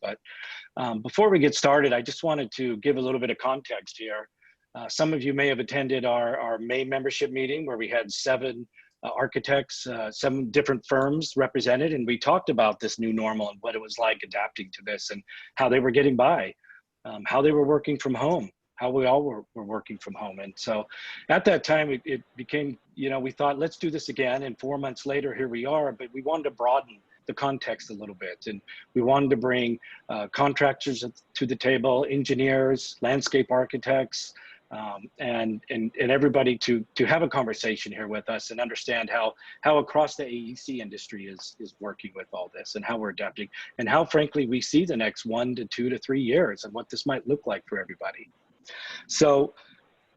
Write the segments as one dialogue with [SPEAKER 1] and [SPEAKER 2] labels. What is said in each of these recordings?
[SPEAKER 1] But before we get started, I just wanted to give a little bit of context here. Some of you may have attended our May membership meeting where we had 7 architects, 7 different firms represented, and we talked about this new normal and what it was like adapting to this and how they were getting by, how they were working from home, how we all were working from home. And so at that time, it became, we thought, let's do this again. And 4 months later, here we are, but we wanted to broaden the context a little bit. And we wanted to bring contractors to the table, engineers, landscape architects, and everybody to have a conversation here with us and understand how across the AEC industry is working with all this and how we're adapting and how, frankly, we see the next 1 to 2 to 3 years and what this might look like for everybody. So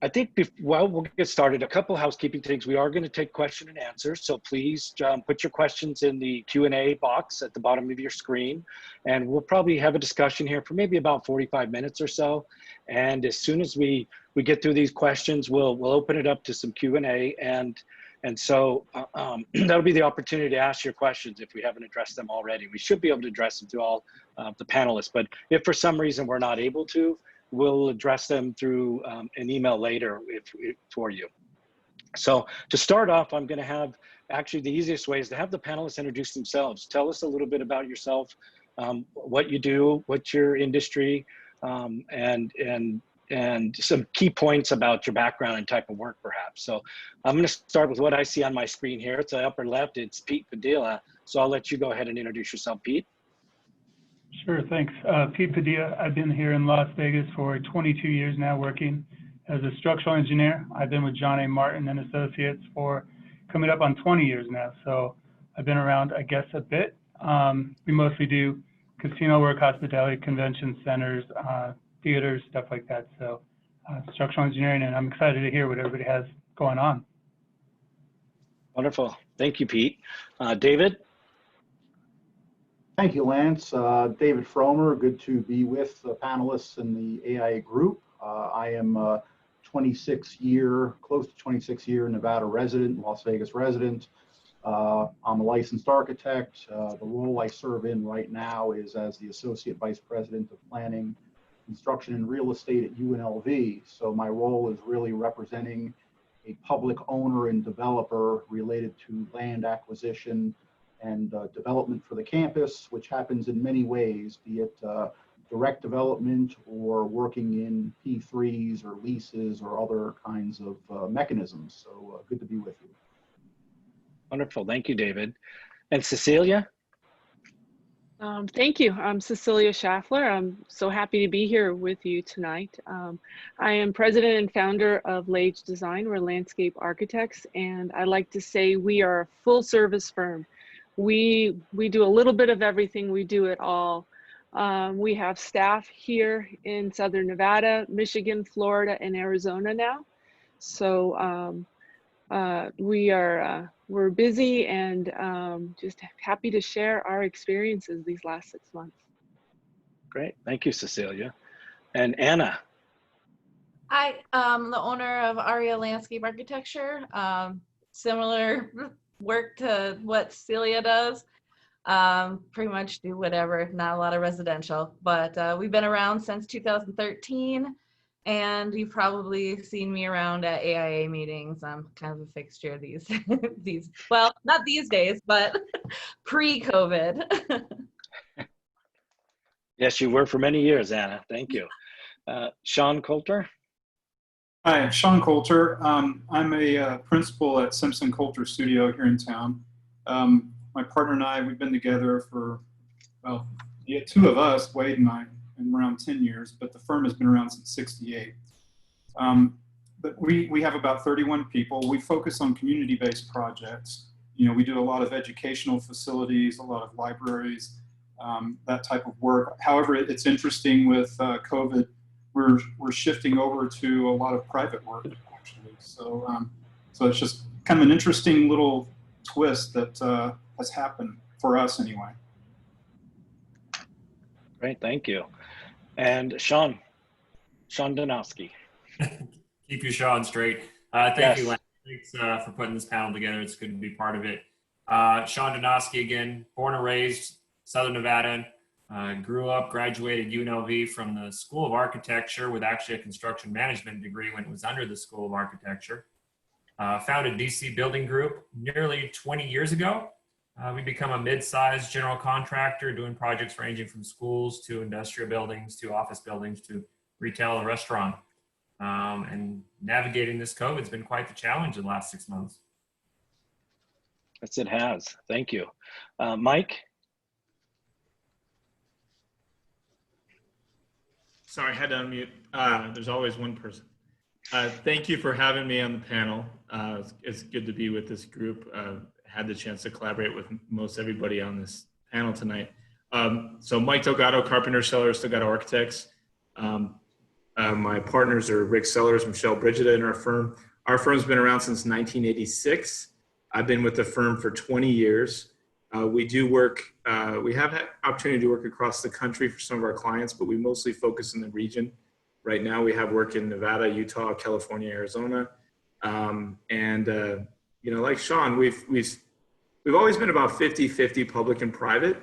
[SPEAKER 1] I think, we'll get started. A couple housekeeping things. We are going to take question and answers. So please put your questions in the Q&A box at the bottom of your screen. And we'll probably have a discussion here for maybe about 45 minutes or so. And as soon as we get through these questions, we'll open it up to some Q&A. And so that'll be the opportunity to ask your questions if we haven't addressed them already. We should be able to address them to all the panelists. But if for some reason we're not able to, we'll address them through an email later for you. So to start off, I'm going to have, actually the easiest way is to have the panelists introduce themselves. Tell us a little bit about yourself, what you do, what's your industry, and some key points about your background and type of work, perhaps. So I'm going to start with what I see on my screen here. It's the upper left. It's Pete Padilla. So I'll let you go ahead and introduce yourself, Pete.
[SPEAKER 2] Sure, thanks. Pete Padilla. I've been here in Las Vegas for 22 years now, working as a structural engineer. I've been with John A. Martin and Associates for coming up on 20 years now. So I've been around, I guess, a bit. We mostly do casino work, hospitality, convention centers, theaters, stuff like that. So structural engineering, and I'm excited to hear what everybody has going on.
[SPEAKER 1] Wonderful. Thank you, Pete. David?
[SPEAKER 3] Thank you, Lance. David Fromer, good to be with the panelists in the AIA group. I am a close to 26-year Nevada resident, Las Vegas resident. I'm a licensed architect. The role I serve in right now is as the Associate Vice President of Planning, Construction, and Real Estate at UNLV. So my role is really representing a public owner and developer related to land acquisition and development for the campus, which happens in many ways, be it direct development or working in P3s or leases or other kinds of mechanisms. So good to be with you.
[SPEAKER 1] Wonderful. Thank you, David. And Cecilia?
[SPEAKER 4] Thank you. I'm Cecilia Schaffler. I'm so happy to be here with you tonight. I am president and founder of Lage Design. We're landscape architects, and I like to say we are a full service firm. We do a little bit of everything. We do it all. We have staff here in Southern Nevada, Michigan, Florida, and Arizona now. So we're busy and just happy to share our experiences these last 6 months.
[SPEAKER 1] Great. Thank you, Cecilia. And Anna?
[SPEAKER 5] Hi, I'm the owner of AIA Landscape Architecture. Similar work to what Celia does. Pretty much do whatever, not a lot of residential, but we've been around since 2013, and you've probably seen me around at AIA meetings. I'm kind of a fixture these well, not these days, but pre-COVID.
[SPEAKER 1] Yes, you were for many years, Anna. Thank you. Sean Coulter?
[SPEAKER 6] Hi, I'm Sean Coulter. I'm a principal at Simpson Coulter Studio here in town. My partner and I, we've been together for, well, yeah, 2 of us, Wade and I, in around 10 years, but the firm has been around since '68. But we have about 31 people. We focus on community-based projects. You know, we do a lot of educational facilities, a lot of libraries, that type of work. However, it's interesting with COVID, we're shifting over to a lot of private work, actually. So, so it's just kind of an interesting little twist that has happened for us anyway.
[SPEAKER 1] Great, thank you. And Sean Donofsky.
[SPEAKER 7] Keep you Sean straight. Thank you, Lance. Thanks for putting this panel together. It's good to be part of it. Sean Donofsky again, born and raised Southern Nevada. Grew up, graduated UNLV from the School of Architecture with actually a construction management degree when it was under the School of Architecture. Founded DC Building Group nearly 20 years ago. We become a mid-sized general contractor doing projects ranging from schools to industrial buildings to office buildings to retail and restaurant. And navigating this COVID has been quite the challenge in the last 6 months.
[SPEAKER 1] Yes, it has. Thank you. Mike?
[SPEAKER 8] Sorry, I had to unmute. There's always one person. Thank you for having me on the panel. It's good to be with this group. Had the chance to collaborate with most everybody on this panel tonight. So Mike Delgado, Carpenter Sellers, Delgado Architects. My partners are Rick Sellers, Michelle Brigida in our firm. Our firm's been around since 1986. I've been with the firm for 20 years. We do work, we have had opportunity to work across the country for some of our clients, but we mostly focus in the region. Right now we have work in Nevada, Utah, California, Arizona. You know, like Sean, we've always been about 50-50 public and private,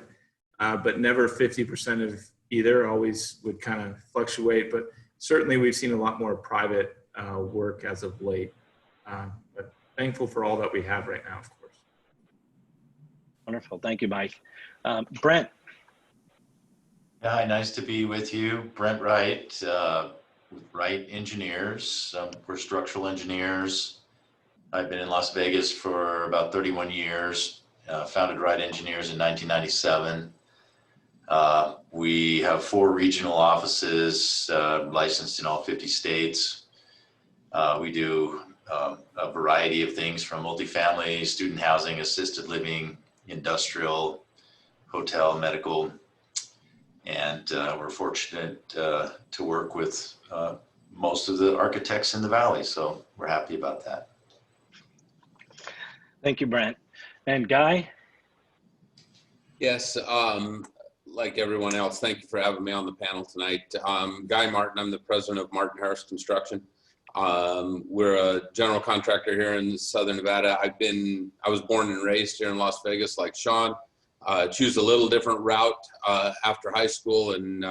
[SPEAKER 8] but never 50% of either, always would kind of fluctuate, but certainly we've seen a lot more private work as of late. But thankful for all that we have right now, of course.
[SPEAKER 1] Wonderful. Thank you, Mike. Brent.
[SPEAKER 9] Hi, nice to be with you. Brent Wright, with Wright Engineers. We're structural engineers. I've been in Las Vegas for about 31 years. Founded Wright Engineers in 1997. We have 4 regional offices licensed in all 50 states. We do a variety of things from multifamily, student housing, assisted living, industrial, hotel, medical, and we're fortunate to work with most of the architects in the Valley, so we're happy about that.
[SPEAKER 1] Thank you, Brent. And Guy?
[SPEAKER 10] Yes, like everyone else, thank you for having me on the panel tonight. Guy Martin, I'm the president of Martin Harris Construction. We're a general contractor here in Southern Nevada. I was born and raised here in Las Vegas like Sean. Choose a little different route after high school, and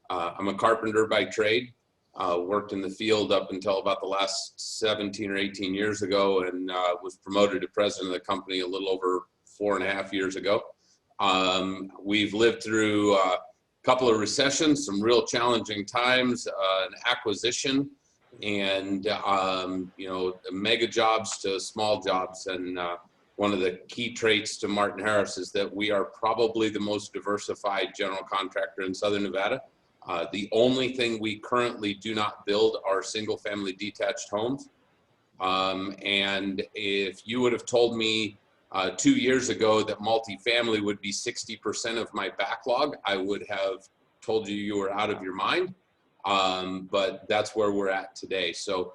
[SPEAKER 10] I'm a carpenter by trade. Worked in the field up until about the last 17 or 18 years ago, and was promoted to president of the company a little over 4.5 years ago. We've lived through a couple of recessions, some real challenging times, an acquisition, and you know, mega jobs to small jobs. And one of the key traits to Martin Harris is that we are probably the most diversified general contractor in Southern Nevada. The only thing we currently do not build are single family detached homes. And if you would have told me 2 years ago that multifamily would be 60% of my backlog, I would have told you were out of your mind. But that's where we're at today. So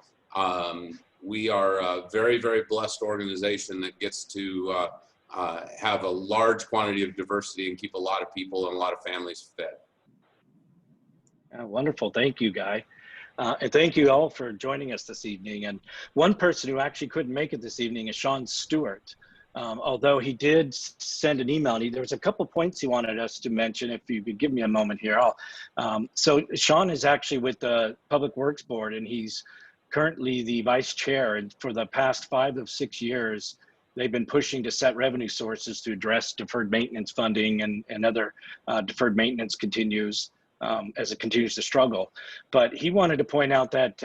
[SPEAKER 10] we are a very, very blessed organization that gets to have a large quantity of diversity and keep a lot of people and a lot of families fed.
[SPEAKER 1] Wonderful. Thank you, Guy. And thank you all for joining us this evening. And one person who actually couldn't make it this evening is Sean Stewart. Although he did send an email, and there was a couple points he wanted us to mention. If you could give me a moment here. So Sean is actually with the Public Works Board, and he's currently the vice chair. And for the past 5 of 6 years, they've been pushing to set revenue sources to address deferred maintenance funding and other deferred maintenance continues. As it continues to struggle. But he wanted to point out that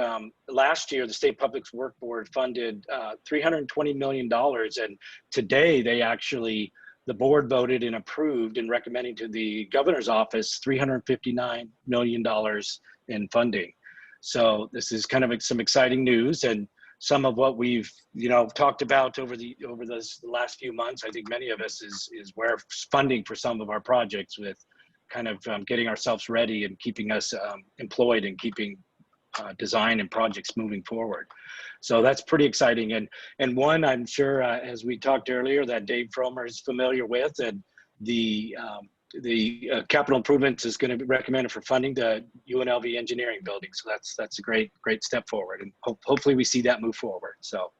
[SPEAKER 1] last year, the State Public Works Board funded $320 million. And today they actually, the board voted and approved and recommending to the governor's office $359 million in funding. So this is kind of some exciting news, and some of what we've talked about over the last few months. I think many of us is where funding for some of our projects with kind of getting ourselves ready and keeping us employed and keeping design and projects moving forward. So that's pretty exciting. And one, I'm sure, as we talked earlier, that Dave Fromer is familiar with, and the capital improvements is going to be recommended for funding the UNLV engineering building. So that's a great step forward, and hopefully we see that move forward. So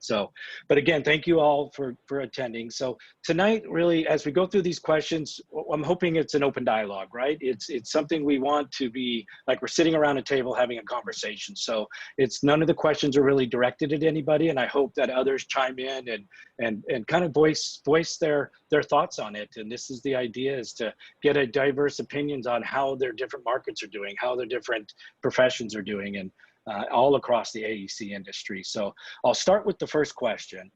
[SPEAKER 1] So, but again, thank you all for attending. So tonight, really, as we go through these questions, I'm hoping it's an open dialogue, right? It's something we want to be like we're sitting around a table having a conversation. So it's none of the questions are really directed at anybody, and I hope that others chime in and kind of voice their thoughts on it. And this is the idea, is to get a diverse opinions on how their different markets are doing, how their different professions are doing, and all across the AEC industry. So I'll start with the first question.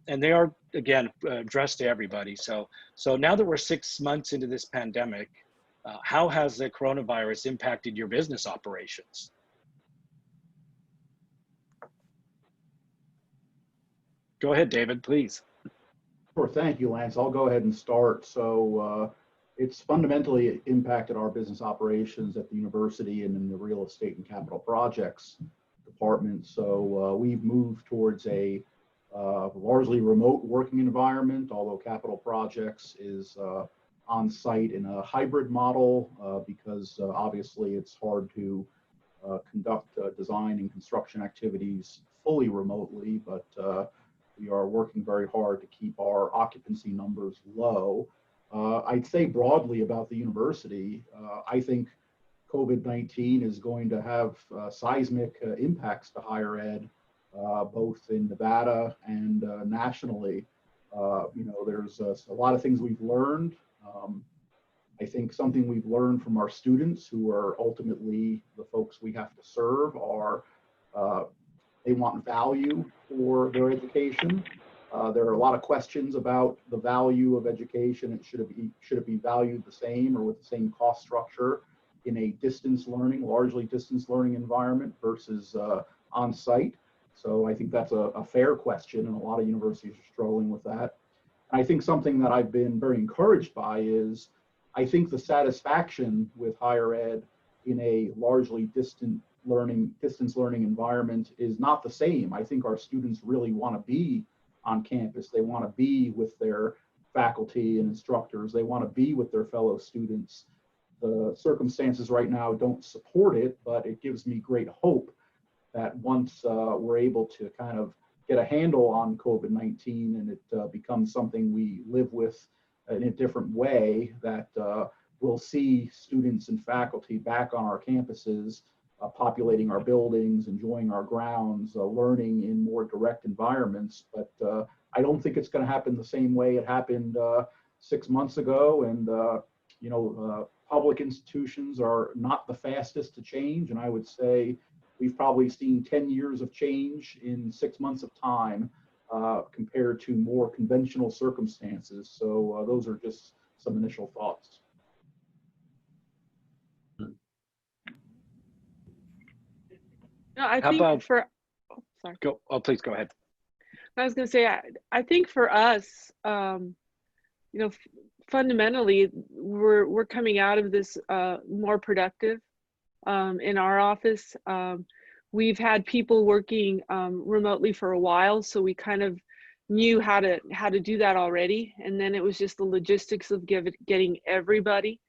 [SPEAKER 1] And they are, again, addressed to everybody. So now that we're 6 months into this pandemic, how has the coronavirus impacted your business operations? Go ahead, David, please.
[SPEAKER 3] Sure, thank you, Lance. I'll go ahead and start. So it's fundamentally impacted our business operations at the university and in the real estate and capital projects department. So we've moved towards a largely remote working environment, although capital projects is on site in a hybrid model because obviously it's hard to conduct design and construction activities fully remotely, but we are working very hard to keep our occupancy numbers low. I'd say broadly about the university, I think COVID-19 is going to have seismic impacts to higher ed, both in Nevada and nationally. There's a lot of things we've learned. I think something we've learned from our students, who are ultimately the folks we have to serve, are they want value for their education. There are a lot of questions about the value of education, and should it be valued the same or with the same cost structure in a largely distance learning environment versus on site. So I think that's a fair question, and a lot of universities are struggling with that. I think something that I've been very encouraged by is I think the satisfaction with higher ed in a largely distance learning environment is not the same. I think our students really want to be on campus. They want to be with their faculty and instructors. They want to be with their fellow students. The circumstances right now don't support it, but it gives me great hope that once we're able to kind of get a handle on COVID-19 and it becomes something we live with in a different way, that we'll see students and faculty back on our campuses, populating our buildings, enjoying our grounds, learning in more direct environments. But I don't think it's going to happen the same way it happened 6 months ago. And, public institutions are not the fastest to change. And I would say we've probably seen 10 years of change in 6 months of time compared to more conventional circumstances. So those are just some initial thoughts.
[SPEAKER 4] No, I
[SPEAKER 1] How
[SPEAKER 4] think
[SPEAKER 1] about
[SPEAKER 4] sorry.
[SPEAKER 1] Go. Oh, please go ahead.
[SPEAKER 4] I was going to say, I think for us, fundamentally, we're coming out of this more productive in our office. We've had people working remotely for a while, so we kind of knew how to do that already. And then it was just the logistics of getting everybody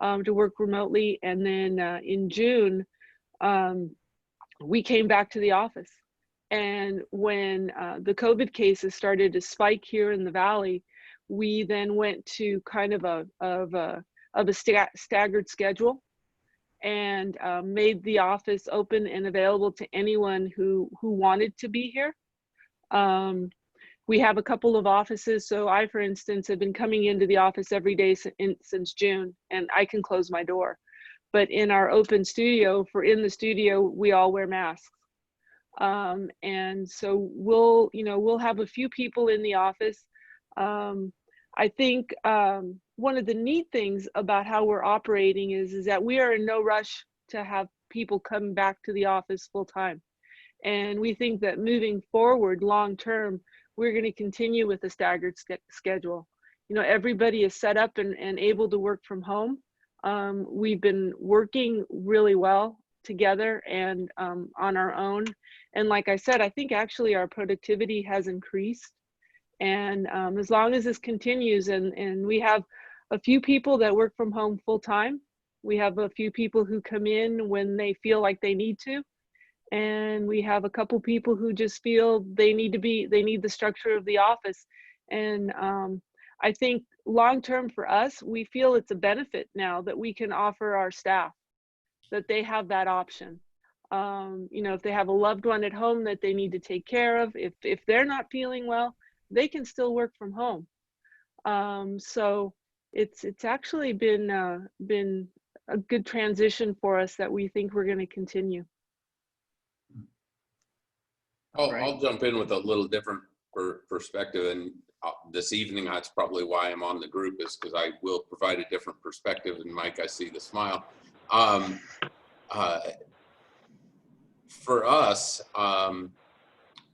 [SPEAKER 4] to work remotely. And then in June, we came back to the office. And when the COVID cases started to spike here in the Valley, we then went to kind of a staggered schedule, and made the office open and available to anyone who wanted to be here. We have a couple of offices. So I, for instance, have been coming into the office every day since June, and I can close my door. But in our open studio, in the studio, we all wear masks. And so we'll have a few people in the office. I think one of the neat things about how we're operating is that we are in no rush to have people come back to the office full time. And we think that moving forward, long term, we're going to continue with a staggered schedule. Everybody is set up and able to work from home. We've been working really well together and on our own. And like I said, I think actually our productivity has increased. And as long as this continues, and we have a few people that work from home full time, we have a few people who come in when they feel like they need to. and we have a couple people who just feel they need the structure of the office. And I think long term for us, we feel it's a benefit now that we can offer our staff that they have that option. You know, if they have a loved one at home that they need to take care of, if they're not feeling well, they can still work from home. So it's actually been a good transition for us that we think we're going to continue.
[SPEAKER 10] I'll jump in with a little different perspective, and this evening, that's probably why I'm on the group, is because I will provide a different perspective. And Mike, I see the smile. For us,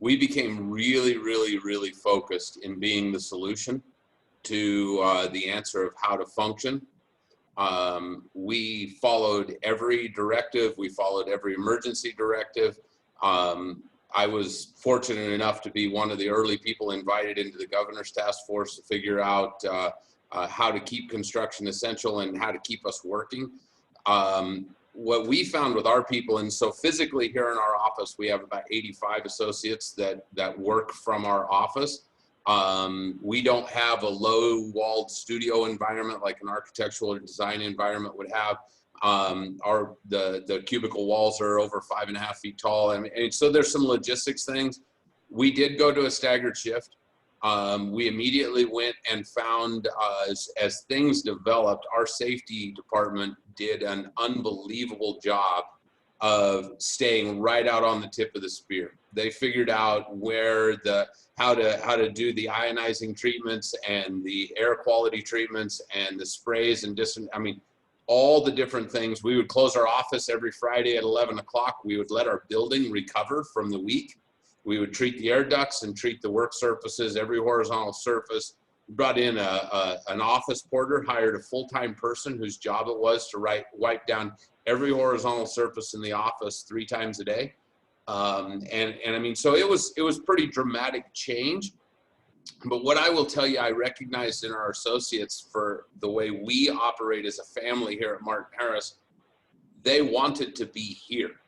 [SPEAKER 10] we became really focused in being the solution to the answer of how to function. We followed every directive. We followed every emergency directive. I was fortunate enough to be one of the early people invited into the governor's task force to figure out how to keep construction essential and how to keep us working. What we found with our people, and so physically here in our office, we have about 85 associates that work from our office. We don't have a low-walled studio environment like an architectural or design environment would have. The cubicle walls are over 5.5 feet tall. And so there's some logistics things. We did go to a staggered shift. We immediately went and found, as things developed, our safety department did an unbelievable job of staying right out on the tip of the spear. They figured out where how to do the ionizing treatments and the air quality treatments and the sprays and all the different things. We would close our office every Friday at 11 o'clock. We would let our building recover from the week. We would treat the air ducts and treat the work surfaces, every horizontal surface. We brought in an office porter, hired a full-time person whose job it was to wipe down every horizontal surface in the office 3 times a day. So it was pretty dramatic change. But what I will tell you, I recognized in our associates for the way we operate as a family here at Martin Harris, they wanted to be here.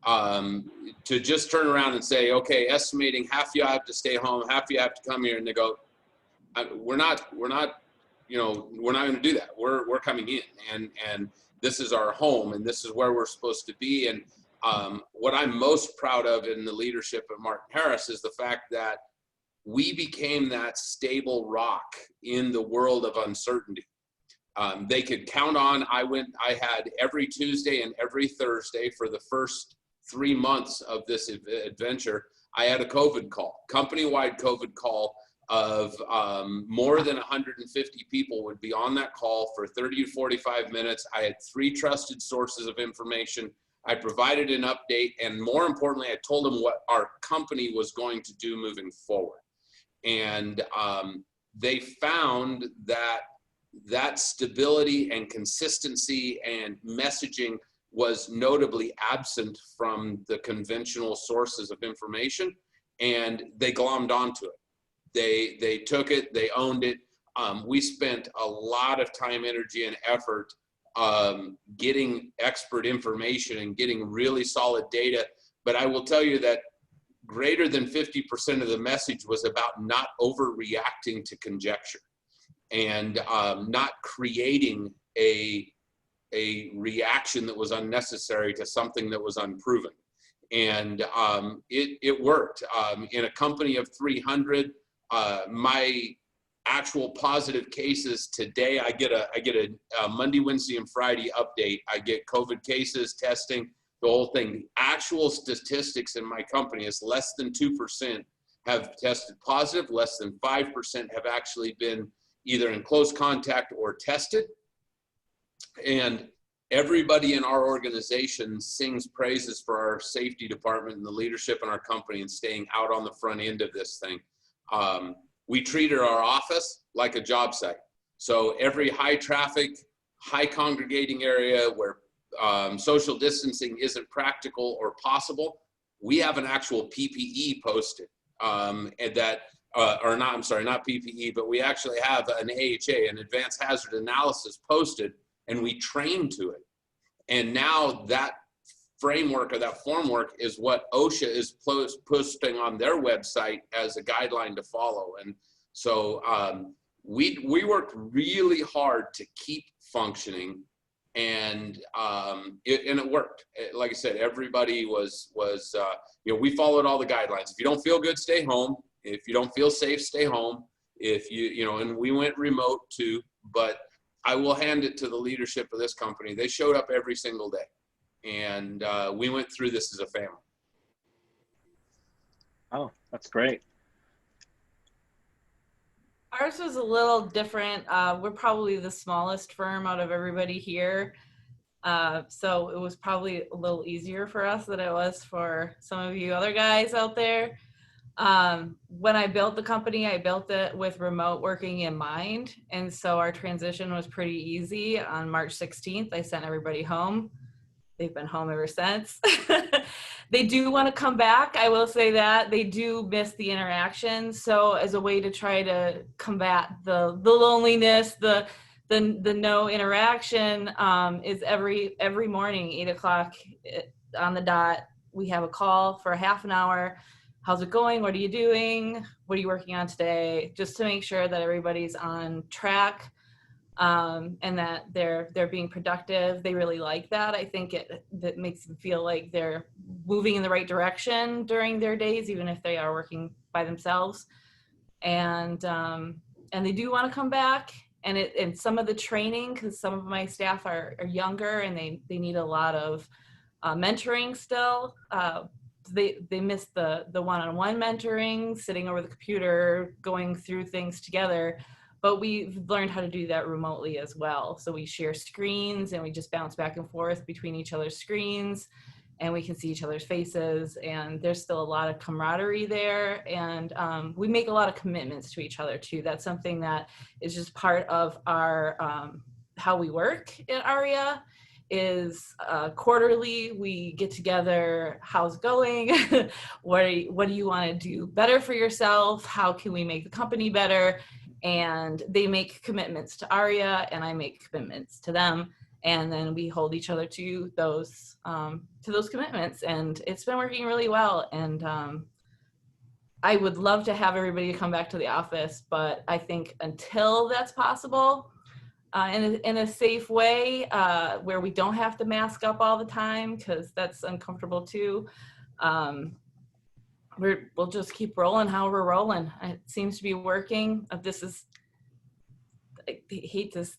[SPEAKER 10] To just turn around and say, okay, estimating half you have to stay home, half you have to come here, and they go, we're not going to do that. We're coming in, and this is our home, and this is where we're supposed to be. And what I'm most proud of in the leadership of Martin Harris is the fact that we became that stable rock in the world of uncertainty. They could count on, I had every Tuesday and every Thursday for the first 3 months of this adventure, I had a COVID call, company-wide COVID call of more than 150 people would be on that call for 30 to 45 minutes. I had 3 trusted sources of information. I provided an update, and more importantly, I told them what our company was going to do moving forward. And they found that stability and consistency and messaging was notably absent from the conventional sources of information, and they glommed onto it. They took it, they owned it. We spent a lot of time, energy, and effort getting expert information and getting really solid data. But I will tell you that greater than 50% of the message was about not overreacting to conjecture and not creating a reaction that was unnecessary to something that was unproven. And it worked. In a company of 300, my actual positive cases today, I get a Monday, Wednesday, and Friday update. I get COVID cases, testing, the whole thing. The actual statistics in my company is less than 2% have tested positive, less than 5% have actually been either in close contact or tested. And everybody in our organization sings praises for our safety department and the leadership in our company and staying out on the front end of this thing. We treated our office like a job site. So every high traffic, high congregating area where social distancing isn't practical or possible, we have an actual PPE posted, and that, not PPE, but we actually have an AHA, an advanced hazard analysis posted, and we train to it. And now that framework or that formwork is what OSHA is posting on their website as a guideline to follow. And so we worked really hard to keep functioning, and it worked. Like I said, everybody was you know, we followed all the guidelines. If you don't feel good, stay home. If you don't feel safe, stay home. If you know, and we went remote too, but I will hand it to the leadership of this company. They showed up every single day, and we went through this as a family.
[SPEAKER 1] Oh, that's great.
[SPEAKER 5] Ours was a little different. We're probably the smallest firm out of everybody here. So it was probably a little easier for us than it was for some of you other guys out there. When I built the company, I built it with remote working in mind. And so our transition was pretty easy. On March 16th, I sent everybody home. They've been home ever since. They do want to come back. I will say that they do miss the interaction. So as a way to try to combat the loneliness, the no interaction, is every morning, 8 o'clock on the dot, we have a call for a half an hour. How's it going? What are you doing? What are you working on today? Just to make sure that everybody's on track, and that they're being productive. They really like that. I think that makes them feel like they're moving in the right direction during their days, even if they are working by themselves. And they do want to come back. And some of the training, because some of my staff are younger and they need a lot of mentoring still. They miss the one-on-one mentoring, sitting over the computer, going through things together. But we've learned how to do that remotely as well. So we share screens and we just bounce back and forth between each other's screens, and we can see each other's faces, and there's still a lot of camaraderie there. And we make a lot of commitments to each other too. That's something that is just part of our how we work at ARIA. Is quarterly we get together. How's it going? What do you want to do better for yourself? How can we make the company better? And they make commitments to ARIA, and I make commitments to them, and then we hold each other to those commitments. And it's been working really well. And I would love to have everybody come back to the office, but I think until that's possible, in a safe way, where we don't have to mask up all the time, because that's uncomfortable too. We'll just keep rolling how we're rolling. It seems to be working. I hate this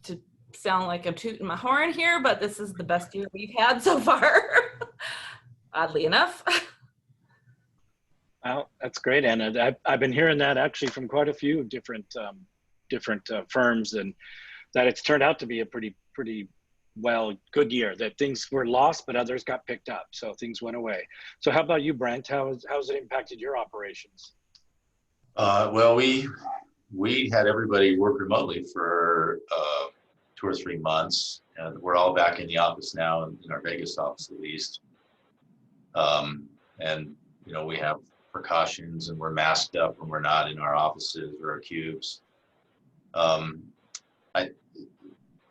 [SPEAKER 5] to sound like I'm tooting my horn here, but this is the best year we've had so far, oddly enough.
[SPEAKER 1] Well, that's great, Anna. I've been hearing that actually from quite a few different firms, and that it's turned out to be a pretty good year, that things were lost, but others got picked up. So things went away. So how about you, Brent? How's it impacted your operations?
[SPEAKER 9] Well, we had everybody work remotely for 2 or 3 months, and we're all back in the office now, in our Vegas office at least. And you know, we have precautions, and we're masked up when we're not in our offices or our cubes.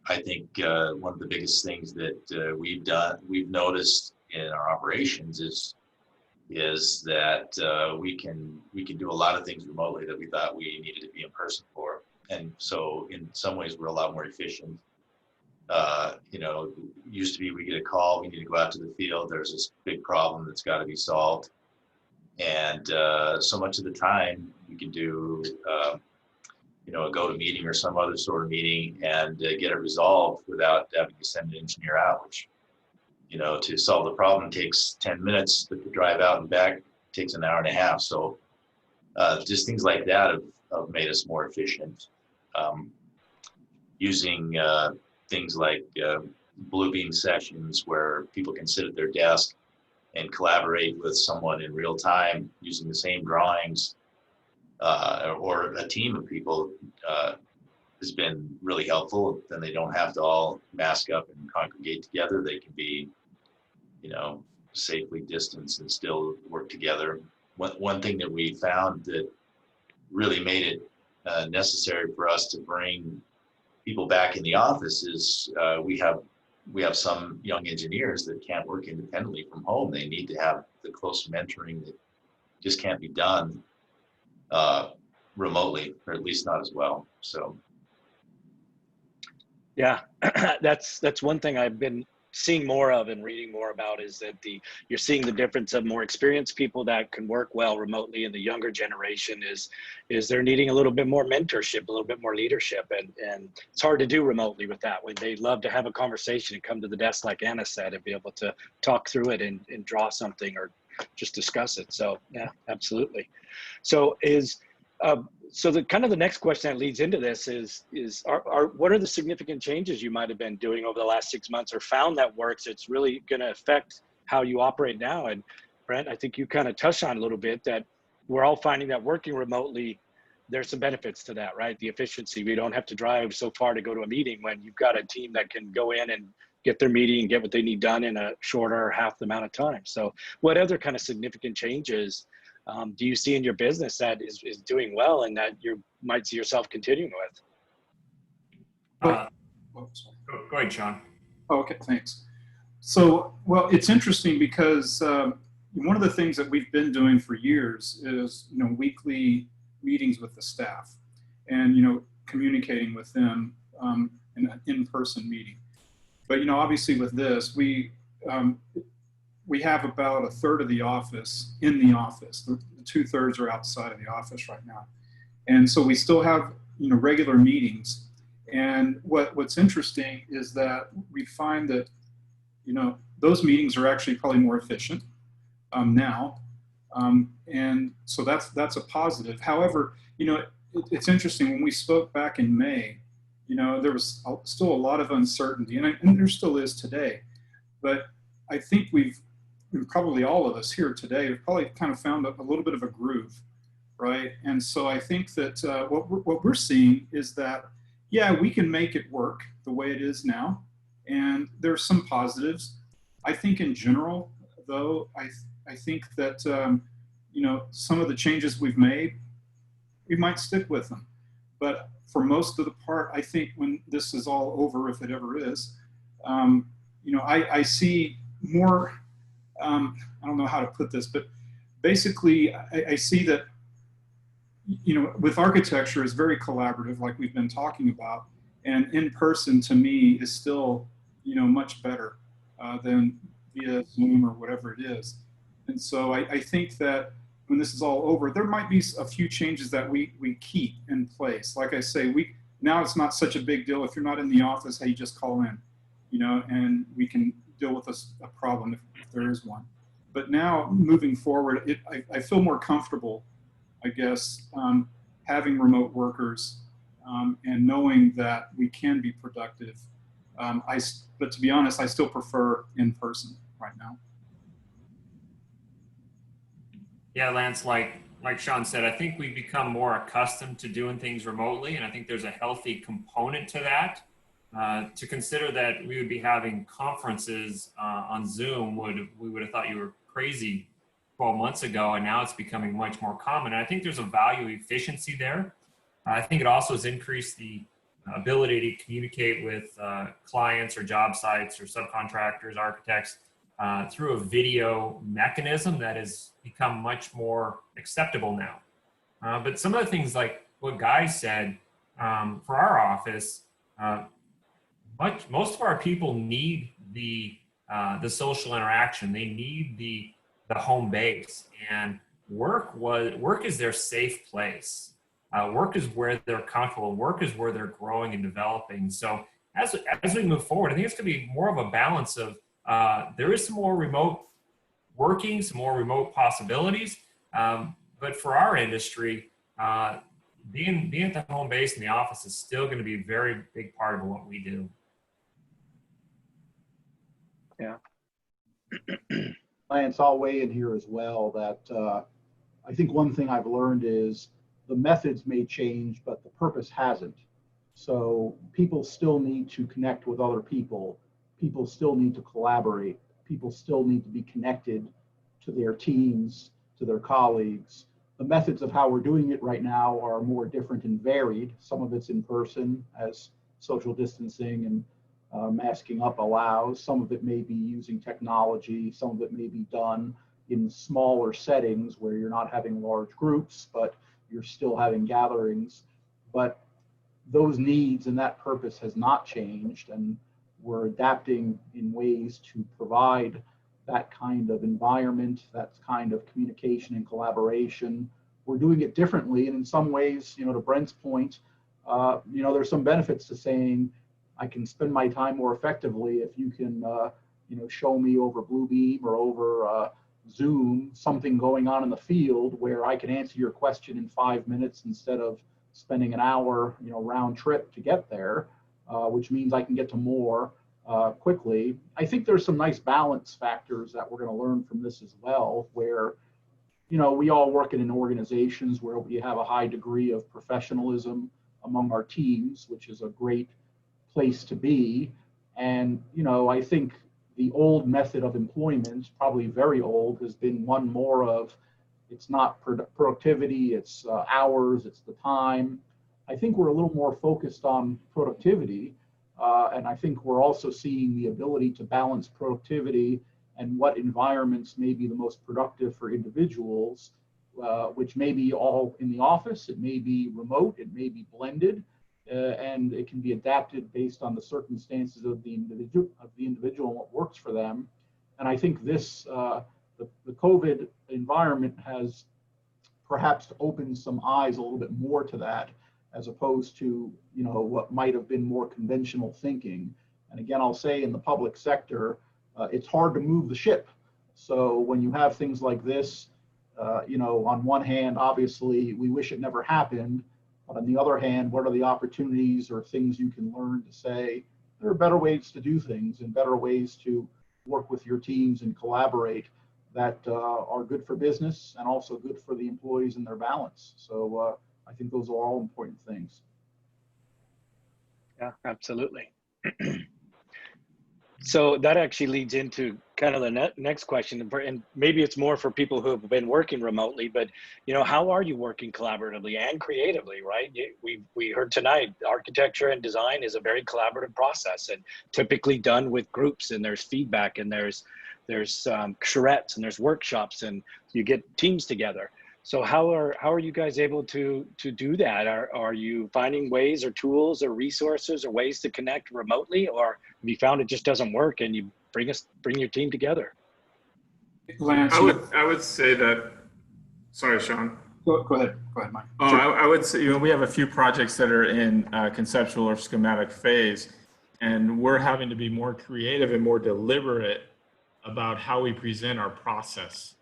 [SPEAKER 9] I think one of the biggest things that we've noticed in our operations is that we can do a lot of things remotely that we thought we needed to be in person for. And so in some ways we're a lot more efficient. You know, used to be we get a call, we need to go out to the field, there's this big problem that's got to be solved. And so much of the time we can do you know, a go-to-meeting or some other sort of meeting and get it resolved without having to send an engineer out, which, you know, to solve the problem takes 10 minutes, but to drive out and back takes an hour and a half. So just things like that have made us more efficient. Using things like Bluebeam sessions where people can sit at their desk and collaborate with someone in real time using the same drawings, or a team of people has been really helpful. Then they don't have to all mask up and congregate together. They can be, you know, safely distanced and still work together. One thing that we found that really made it necessary for us to bring people back in the office is we have we have some young engineers that can't work independently from home. They need to have the close mentoring that just can't be done remotely, or at least not as well. So
[SPEAKER 1] Yeah, that's one thing I've been seeing more of and reading more about, is that you're seeing the difference of more experienced people that can work well remotely, and the younger generation is they're needing a little bit more mentorship, a little bit more leadership, and it's hard to do remotely with that. When they love to have a conversation and come to the desk, like Anna said, and be able to talk through it and draw something or just discuss it. So yeah, absolutely. So so the kind of the next question that leads into this is what are the significant changes you might have been doing over the last 6 months, or found that works, it's really going to affect how you operate now? And Brent, I think you kind of touched on a little bit that we're all finding that working remotely, there's some benefits to that, right? The efficiency. We don't have to drive so far to go to a meeting when you've got a team that can go in and get their meeting and get what they need done in a shorter half the amount of time. So what other kind of significant changes do you see in your business that is doing well and that you might see yourself continuing with?
[SPEAKER 7] Go ahead, Sean.
[SPEAKER 6] Okay, thanks. So, well, it's interesting because one of the things that we've been doing for years is, weekly meetings with the staff and, communicating with them in an in-person meeting. But, obviously with this, we have about a third of the office in the office. The 2/3 are outside of the office right now. And so we still have, regular meetings. And what's interesting is that we find that, those meetings are actually probably more efficient now. And so that's a positive. However, it's interesting, when we spoke back in May, there was still a lot of uncertainty, and there still is today. But I think and probably all of us here today have probably kind of found a little bit of a groove, right? And so I think that what we're seeing is that, yeah, we can make it work the way it is now, and there's some positives. I think in general, though, I think that some of the changes we've made, we might stick with them. But for most of the part, I think when this is all over, if it ever is, I see more. I don't know how to put this, but basically I see that, with architecture is very collaborative, like we've been talking about, and in person to me is still, much better than via Zoom or whatever it is. And so I think that when this is all over, there might be a few changes that we keep in place. Like I say, now it's not such a big deal. If you're not in the office, hey, you just call in, and we can deal with a problem if there is one. But now moving forward, I feel more comfortable, I guess, having remote workers and knowing that we can be productive. But to be honest, I still prefer in person right now.
[SPEAKER 7] Yeah, Lance, like Sean said, I think we've become more accustomed to doing things remotely, and I think there's a healthy component to that. To consider that we would be having conferences on Zoom, we would have thought you were crazy 12 months ago, and now it's becoming much more common. And I think there's a value efficiency there. I think it also has increased the ability to communicate with clients or job sites or subcontractors, architects, through a video mechanism that has become much more acceptable now. But some of the things like what Guy said, for our office, most of our people need the social interaction. They need the home base, and work is their safe place. Work is where they're comfortable. Work is where they're growing and developing. So as we move forward, I think it's going to be more of a balance of there is some more remote working, some more remote possibilities. But for our industry, being at the home base in the office is still going to be a very big part of what we do.
[SPEAKER 1] Yeah.
[SPEAKER 3] Lance, I'll weigh in here as well that I think one thing I've learned is the methods may change, but the purpose hasn't. So people still need to connect with other people. People still need to collaborate. People still need to be connected to their teams, to their colleagues. The methods of how we're doing it right now are more different and varied. Some of it's in person as social distancing and masking up allows. Some of it may be using technology. Some of it may be done in smaller settings where you're not having large groups, but you're still having gatherings. But those needs and that purpose has not changed, and we're adapting in ways to provide that kind of environment, that kind of communication and collaboration. We're doing it differently, and in some ways, to Brent's point, there's some benefits to saying I can spend my time more effectively if you can, show me over Bluebeam or over Zoom something going on in the field where I can answer your question in 5 minutes instead of spending an hour, round trip to get there, which means I can get to more quickly. I think there's some nice balance factors that we're going to learn from this as well, where, we all work in organizations where we have a high degree of professionalism among our teams, which is a great place to be. And, I think the old method of employment, probably very old, has been one more of it's not productivity, it's hours, it's the time. I think we're a little more focused on productivity. And I think we're also seeing the ability to balance productivity and what environments may be the most productive for individuals, which may be all in the office, it may be remote, it may be blended, and it can be adapted based on the circumstances of the individual and what works for them. And I think this, the COVID environment has perhaps opened some eyes a little bit more to that, as opposed to, what might have been more conventional thinking. And again, I'll say in the public sector, it's hard to move the ship. So when you have things like this, on one hand, obviously, we wish it never happened. But on the other hand, what are the opportunities or things you can learn to say, there are better ways to do things and better ways to work with your teams and collaborate that are good for business and also good for the employees and their balance. So I think those are all important things.
[SPEAKER 1] Yeah, absolutely. So that actually leads into kind of the next question, and maybe it's more for people who have been working remotely, but how are you working collaboratively and creatively, right? We heard tonight, architecture and design is a very collaborative process and typically done with groups, and there's feedback, and there's charrettes, and there's workshops, and you get teams together. So how are you guys able to do that? Are you finding ways or tools or resources or ways to connect remotely, or have you found it just doesn't work and you bring your team together?
[SPEAKER 6] Lance,
[SPEAKER 8] I would say that. Sorry, Sean.
[SPEAKER 6] Go ahead, Mike.
[SPEAKER 8] Oh, sure. I would say we have a few projects that are in conceptual or schematic phase, and we're having to be more creative and more deliberate about how we present our process,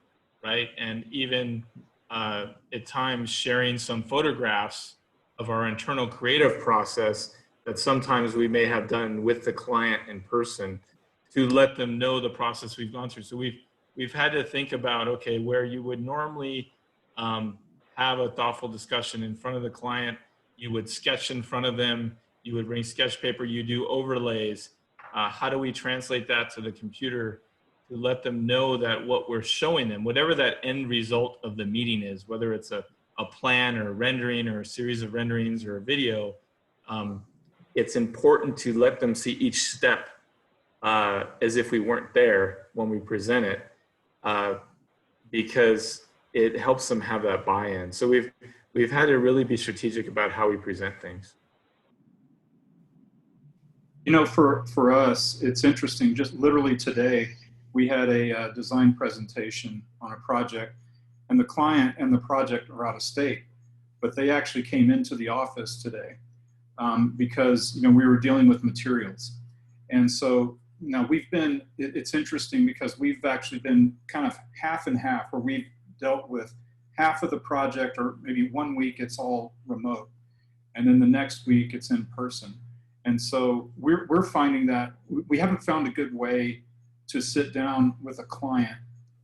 [SPEAKER 8] right? And even at times sharing some photographs of our internal creative process that sometimes we may have done with the client in person to let them know the process we've gone through. So we've had to think about, okay, where you would normally have a thoughtful discussion in front of the client, you would sketch in front of them, you would bring sketch paper, you do overlays. How do we translate that to the computer to let them know that what we're showing them, whatever that end result of the meeting is, whether it's a plan or a rendering or a series of renderings or a video, it's important to let them see each step as if we weren't there when we present it, because it helps them have that buy-in. So we've had to really be strategic about how we present things.
[SPEAKER 6] For us, it's interesting. Just literally today, we had a design presentation on a project, and the client and the project are out of state, but they actually came into the office today because we were dealing with materials. And so now it's interesting because we've actually been kind of half and half, where we've dealt with half of the project, or maybe 1 week it's all remote, and then the next week it's in person. And so we're finding that we haven't found a good way to sit down with a client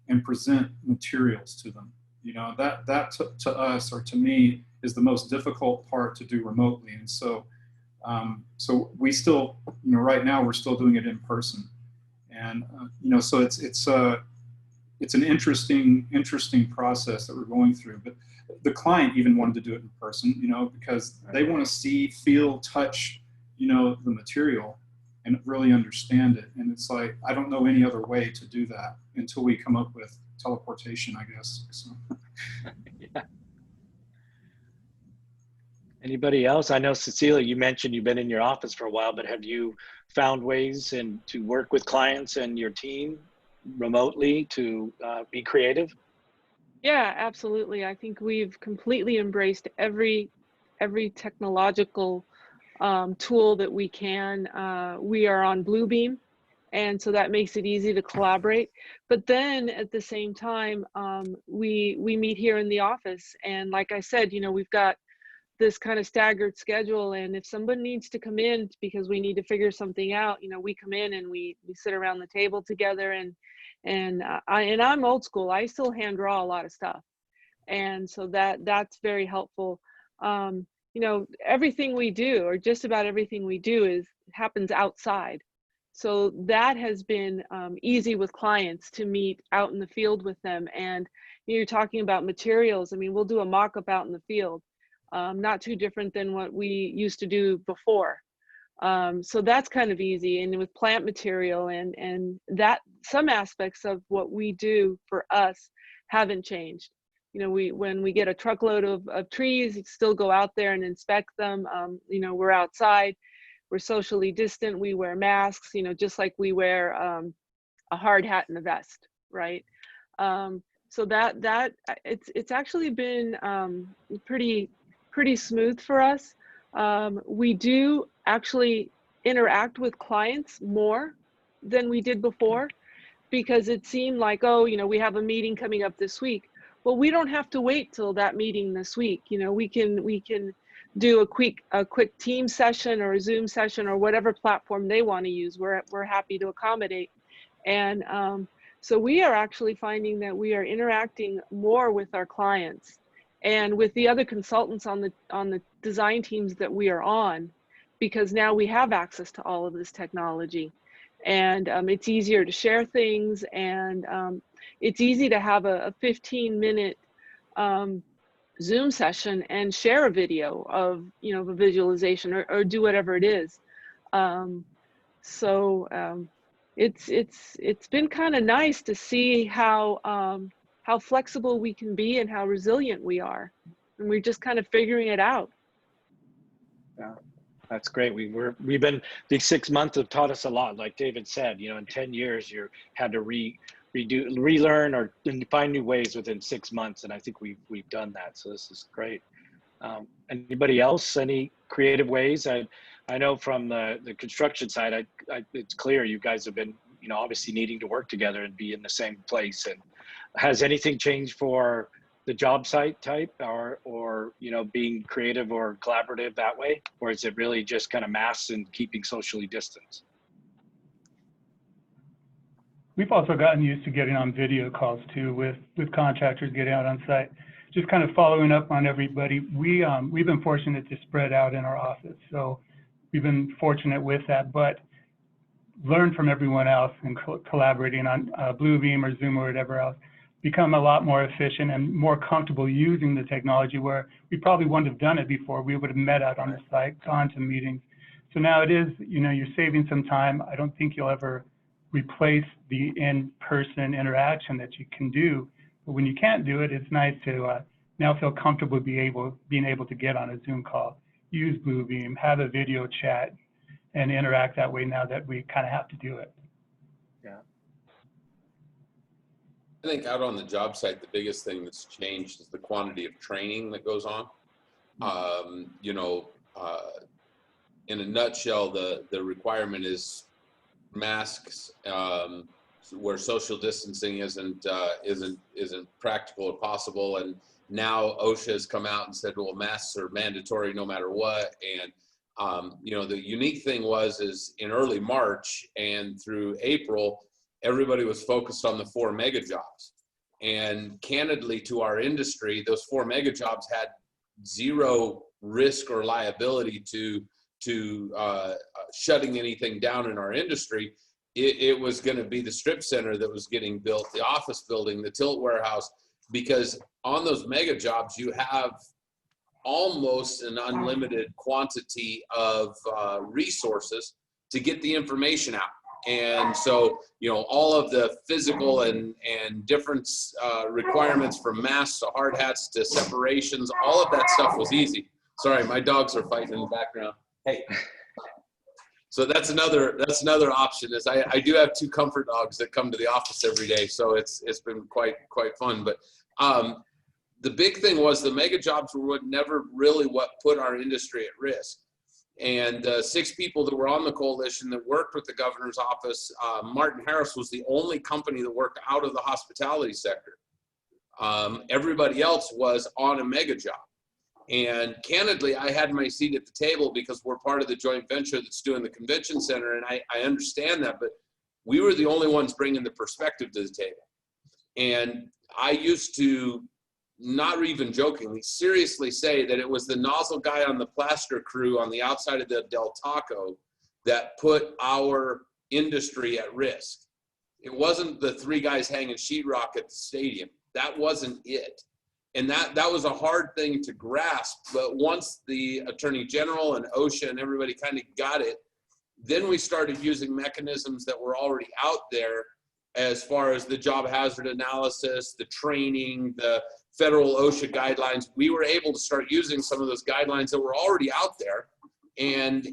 [SPEAKER 6] and present materials to them. That to us, or to me, is the most difficult part to do remotely. And so we still, right now we're still doing it in person. And so it's an interesting process that we're going through. But the client even wanted to do it in person, because they want to see, feel, touch, the material, and really understand it. And it's like, I don't know any other way to do that until we come up with teleportation, I guess. So.
[SPEAKER 1] Yeah. Anybody else? I know, Cecilia, you mentioned you've been in your office for a while, but have you found ways to work with clients and your team remotely to be creative?
[SPEAKER 4] Yeah, absolutely. I think we've completely embraced every technological tool that we can. We are on Bluebeam, and so that makes it easy to collaborate. But then at the same time, we meet here in the office, and like I said, you know, we've got this kind of staggered schedule, and if somebody needs to come in because we need to figure something out, you know, we come in and we sit around the table together, and I'm old school. I still hand draw a lot of stuff, and so that's very helpful. You know, everything we do, or just about everything we do, happens outside. So that has been easy with clients to meet out in the field with them. And you're talking about materials. I mean, we'll do a mock-up out in the field, not too different than what we used to do before. So that's kind of easy. And with plant material and that, some aspects of what we do for us haven't changed. You know, when we get a truckload of trees, you still go out there and inspect them. You know, we're outside, we're socially distant, we wear masks, you know, just like we wear a hard hat and a vest, right? So that it's actually been pretty smooth for us. We do actually interact with clients more than we did before, because it seemed like, oh, you know, we have a meeting coming up this week. Well, we don't have to wait till that meeting this week. You know, we can do a quick team session or a Zoom session or whatever platform they want to use. We're happy to accommodate. And so we are actually finding that we are interacting more with our clients and with the other consultants on the design teams that we are on, because now we have access to all of this technology, and it's easier to share things, and it's easy to have a 15-minute Zoom session and share a video of, you know, a visualization or do whatever it is. It's been kind of nice to see how flexible we can be and how resilient we are, and we're just kind of figuring it out.
[SPEAKER 1] Yeah, that's great. We've been, these 6 months have taught us a lot. Like David said, you know, in 10 years you had to relearn or find new ways within 6 months, and I think we've done that. So this is great. Anybody else? Any creative ways? I know from the construction side, it's clear you guys have been, you know, obviously needing to work together and be in the same place. And has anything changed for the job site type, or you know, being creative or collaborative that way, or is it really just kind of masks and keeping socially distanced?
[SPEAKER 2] We've also gotten used to getting on video calls too, with contractors getting out on site. Just kind of following up on everybody, we've been fortunate to spread out in our office, so we've been fortunate with that, but learn from everyone else and collaborating on Bluebeam or Zoom or whatever else, become a lot more efficient and more comfortable using the technology, where we probably wouldn't have done it before. We would have met out on the site, gone to meetings. So now it is, you know, you're saving some time. I don't think you'll ever replace the in-person interaction that you can do, but when you can't do it, it's nice to now feel comfortable being able to get on a Zoom call, use Bluebeam, have a video chat, and interact that way now that we kind of have to do it.
[SPEAKER 1] Yeah.
[SPEAKER 10] I think out on the job site, the biggest thing that's changed is the quantity of training that goes on. You know, in a nutshell, the requirement is masks, where social distancing isn't practical or possible. And now OSHA has come out and said, well, masks are mandatory no matter what. And you know, the unique thing is in early March and through April, everybody was focused on the 4 mega jobs. And candidly, to our industry, those 4 mega jobs had zero risk or liability to shutting anything down in our industry. It was going to be the strip center that was getting built, the office building, the tilt warehouse, because on those mega jobs, you have almost an unlimited quantity of resources to get the information out. And so, you know, all of the physical and different requirements from masks to hard hats to separations, all of that stuff was easy. Sorry, my dogs are fighting in the background. Hey. So that's another option is I do have 2 comfort dogs that come to the office every day. So it's been quite fun. But the big thing was the mega jobs were never really what put our industry at risk. And 6 people that were on the coalition that worked with the governor's office, Martin Harris was the only company that worked out of the hospitality sector. Everybody else was on a mega job. And candidly, I had my seat at the table because we're part of the joint venture that's doing the convention center. And I understand that, but we were the only ones bringing the perspective to the table. And I used to, not even jokingly, seriously say that it was the nozzle guy on the plaster crew on the outside of the Del Taco that put our industry at risk. It wasn't the 3 guys hanging sheetrock at the stadium. That wasn't it. And that was a hard thing to grasp. But once the Attorney General and OSHA and everybody kind of got it, then we started using mechanisms that were already out there as far as the job hazard analysis, the training, the federal OSHA guidelines. We were able to start using some of those guidelines that were already out there and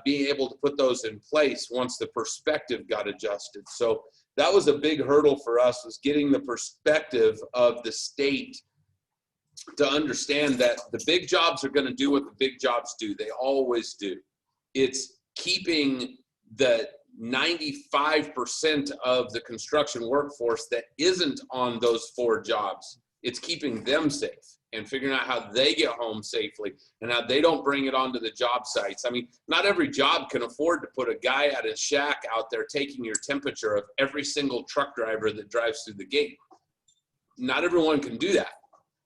[SPEAKER 10] being able to put those in place once the perspective got adjusted. So that was a big hurdle for us, was getting the perspective of the state to understand that the big jobs are going to do what the big jobs do. They always do. It's keeping the 95% of the construction workforce that isn't on those 4 jobs. It's keeping them safe and figuring out how they get home safely and how they don't bring it onto the job sites. I mean, not every job can afford to put a guy at a shack out there taking your temperature of every single truck driver that drives through the gate. Not everyone can do that.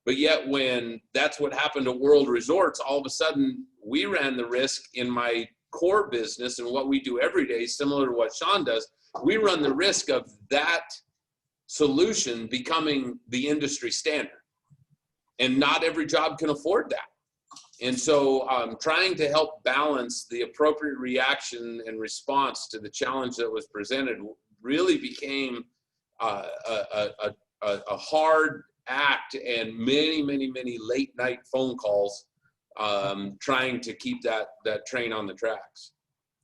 [SPEAKER 10] But yet when that's what happened to World Resorts, all of a sudden we ran the risk in my core business and what we do every day, similar to what Sean does, we run the risk of that solution becoming the industry standard. And not every job can afford that. And so trying to help balance the appropriate reaction and response to the challenge that was presented really became a hard act, and many late night phone calls trying to keep that train on the tracks.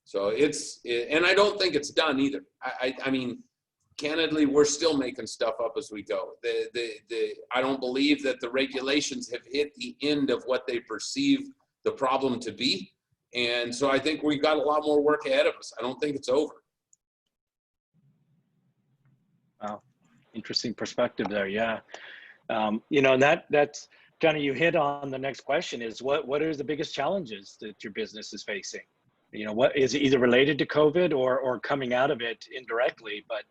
[SPEAKER 10] So and I don't think it's done either. I mean, candidly, we're still making stuff up as we go. I don't believe that the regulations have hit the end of what they perceive the problem to be. And so I think we've got a lot more work ahead of us. I don't think it's over.
[SPEAKER 1] Wow, interesting perspective there. Yeah. You know, and that's Johnny, you hit on the next question is what are the biggest challenges that your business is facing? You know, what is it either related to COVID or coming out of it indirectly, but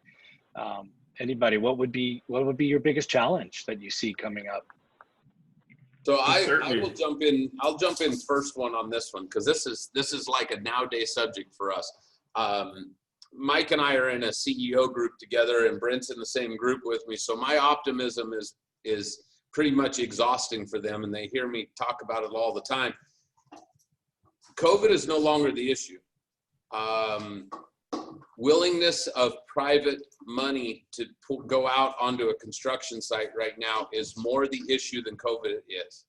[SPEAKER 1] anybody, what would be your biggest challenge that you see coming up?
[SPEAKER 10] So I will jump in. I'll jump in first one on this one, because this is like a nowadays subject for us. Mike and I are in a CEO group together, and Brent's in the same group with me. So my optimism is pretty much exhausting for them, and they hear me talk about it all the time. COVID is no longer the issue. Willingness of private money to go out onto a construction site right now is more the issue than COVID is.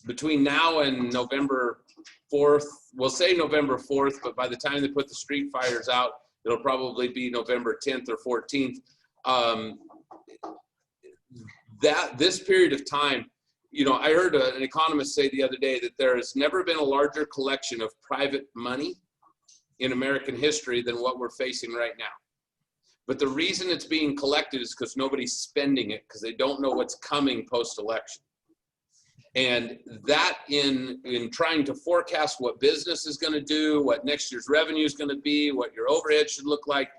[SPEAKER 10] Between now and November 4th, we'll say November 4th, but by the time they put the street fires out, it'll probably be November 10th or 14th. This period of time, you know, I heard an economist say the other day that there has never been a larger collection of private money in American history than what we're facing right now. But the reason it's being collected is because nobody's spending it, because they don't know what's coming post-election. And that in trying to forecast what business is going to do, what next year's revenue is going to be, what your overhead should look like,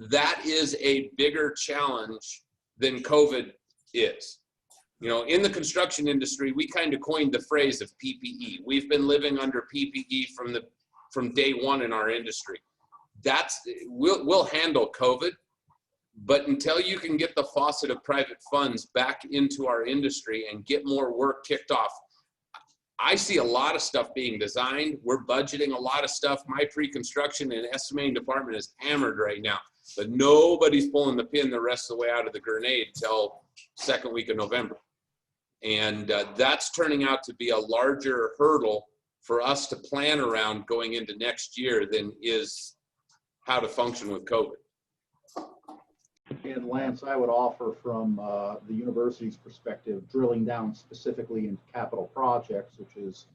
[SPEAKER 10] that is a bigger challenge than COVID is. You know, in the construction industry, we kind of coined the phrase of PPE. We've been living under PPE from day one in our industry. We'll handle COVID, but until you can get the faucet of private funds back into our industry and get more work kicked off, I see a lot of stuff being designed. We're budgeting a lot of stuff. My pre-construction and estimating department is hammered right now, but nobody's pulling the pin the rest of the way out of the grenade till second week of November. And that's turning out to be a larger hurdle for us to plan around going into next year than is how to function with COVID.
[SPEAKER 3] And Lance, I would offer from the university's perspective, drilling down specifically into capital projects, which is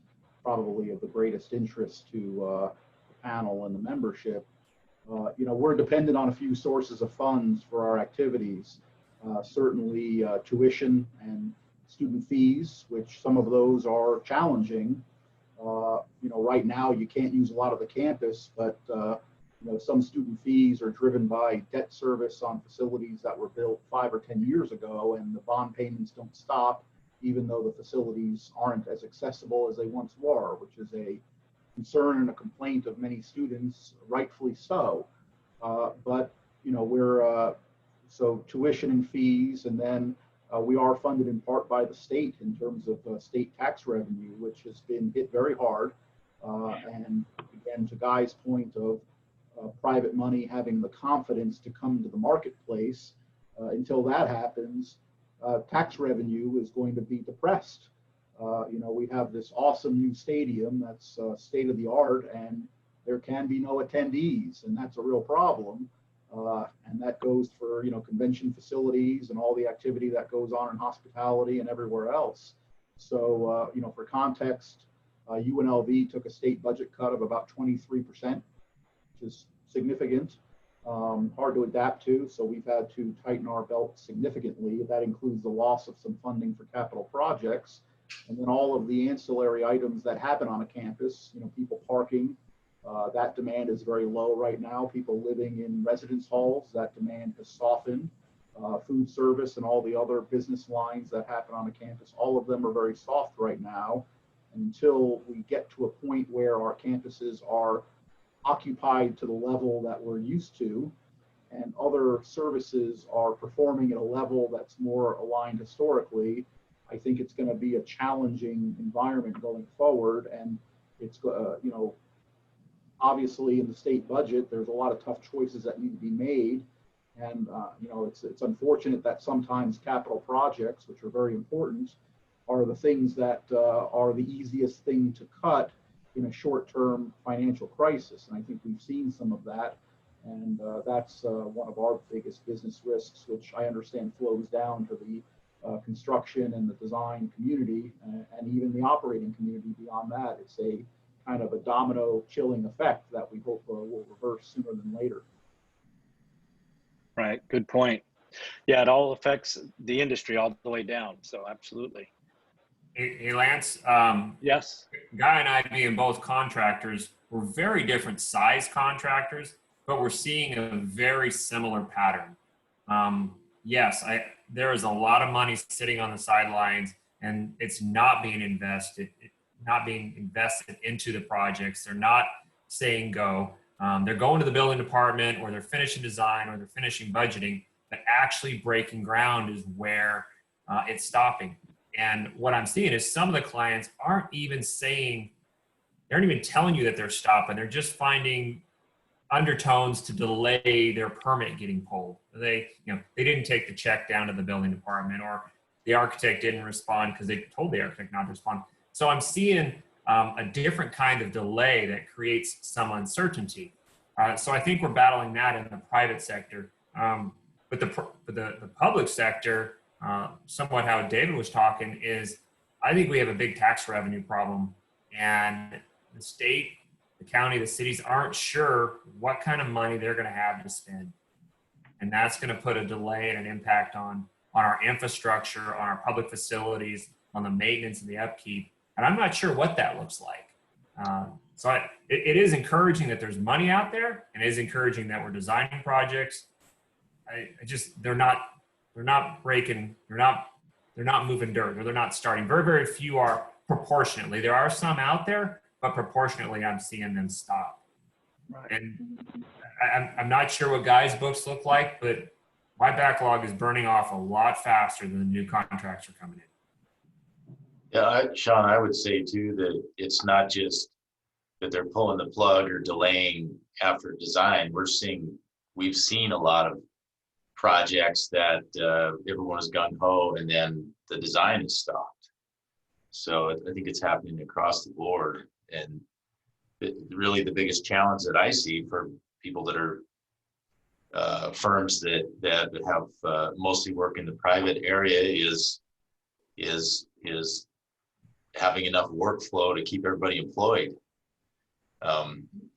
[SPEAKER 3] probably of the greatest interest to the panel and the membership. We're dependent on a few sources of funds for our activities. Certainly tuition and student fees, which some of those are challenging. Right now you can't use a lot of the campus, but some student fees are driven by debt service on facilities that were built 5 or 10 years ago, and the bond payments don't stop, even though the facilities aren't as accessible as they once were, which is a concern and a complaint of many students, rightfully so. So tuition and fees, and then we are funded in part by the state in terms of state tax revenue, which has been hit very hard. And again, to Guy's point of private money having the confidence to come to the marketplace, until that happens, tax revenue is going to be depressed. We have this awesome new stadium that's state of the art, and there can be no attendees, and that's a real problem. And that goes for, convention facilities and all the activity that goes on in hospitality and everywhere else. So, for context, UNLV took a state budget cut of about 23%, which is significant, hard to adapt to. So we've had to tighten our belt significantly. That includes the loss of some funding for capital projects, and then all of the ancillary items that happen on a campus, people parking. That demand is very low right now. People living in residence halls, that demand has softened. Food service and all the other business lines that happen on a campus, all of them are very soft right now. Until we get to a point where our campuses are occupied to the level that we're used to, and other services are performing at a level that's more aligned historically, I think it's going to be a challenging environment going forward. And it's, obviously in the state budget, there's a lot of tough choices that need to be made. And, it's unfortunate that sometimes capital projects, which are very important, are the things that are the easiest thing to cut in a short-term financial crisis. And I think we've seen some of that. And that's one of our biggest business risks, which I understand flows down to the construction and the design community, and even the operating community beyond that. It's a kind of a domino chilling effect that we hope will reverse sooner than later.
[SPEAKER 1] Right, good point. Yeah, it all affects the industry all the way down, so absolutely.
[SPEAKER 7] Hey Lance,
[SPEAKER 1] Yes.
[SPEAKER 7] Guy and I, being both contractors, we're very different size contractors, but we're seeing a very similar pattern. Yes, there is a lot of money sitting on the sidelines, and it's not being invested into the projects. They're not saying go. They're going to the building department, or they're finishing design, or they're finishing budgeting, but actually breaking ground is where it's stopping. And what I'm seeing is some of the clients aren't even telling you that they're stopping. They're just finding undertones to delay their permit getting pulled. They didn't take the check down to the building department, or the architect didn't respond because they told the architect not to respond. So I'm seeing a different kind of delay that creates some uncertainty. So I think we're battling that in the private sector. But the public sector, somewhat how David was talking, is I think we have a big tax revenue problem, and the state, the county, the cities aren't sure what kind of money they're going to have to spend. And that's going to put a delay and an impact on our infrastructure, on our public facilities, on the maintenance and the upkeep. And I'm not sure what that looks like. So it is encouraging that there's money out there, and it is encouraging that we're designing projects. They're not moving dirt, or they're not starting. Very, very few are proportionately. There are some out there, but proportionately I'm seeing them stop.
[SPEAKER 2] Right.
[SPEAKER 7] And I'm not sure what Guy's books look like, but my backlog is burning off a lot faster than the new contracts are coming in.
[SPEAKER 9] Yeah, Sean, I would say too that it's not just that they're pulling the plug or delaying after design. We've seen a lot of projects that everyone is gung ho and then the design is stopped. So I think it's happening across the board. And really the biggest challenge that I see for people that are firms that have mostly work in the private area is having enough workflow to keep everybody employed.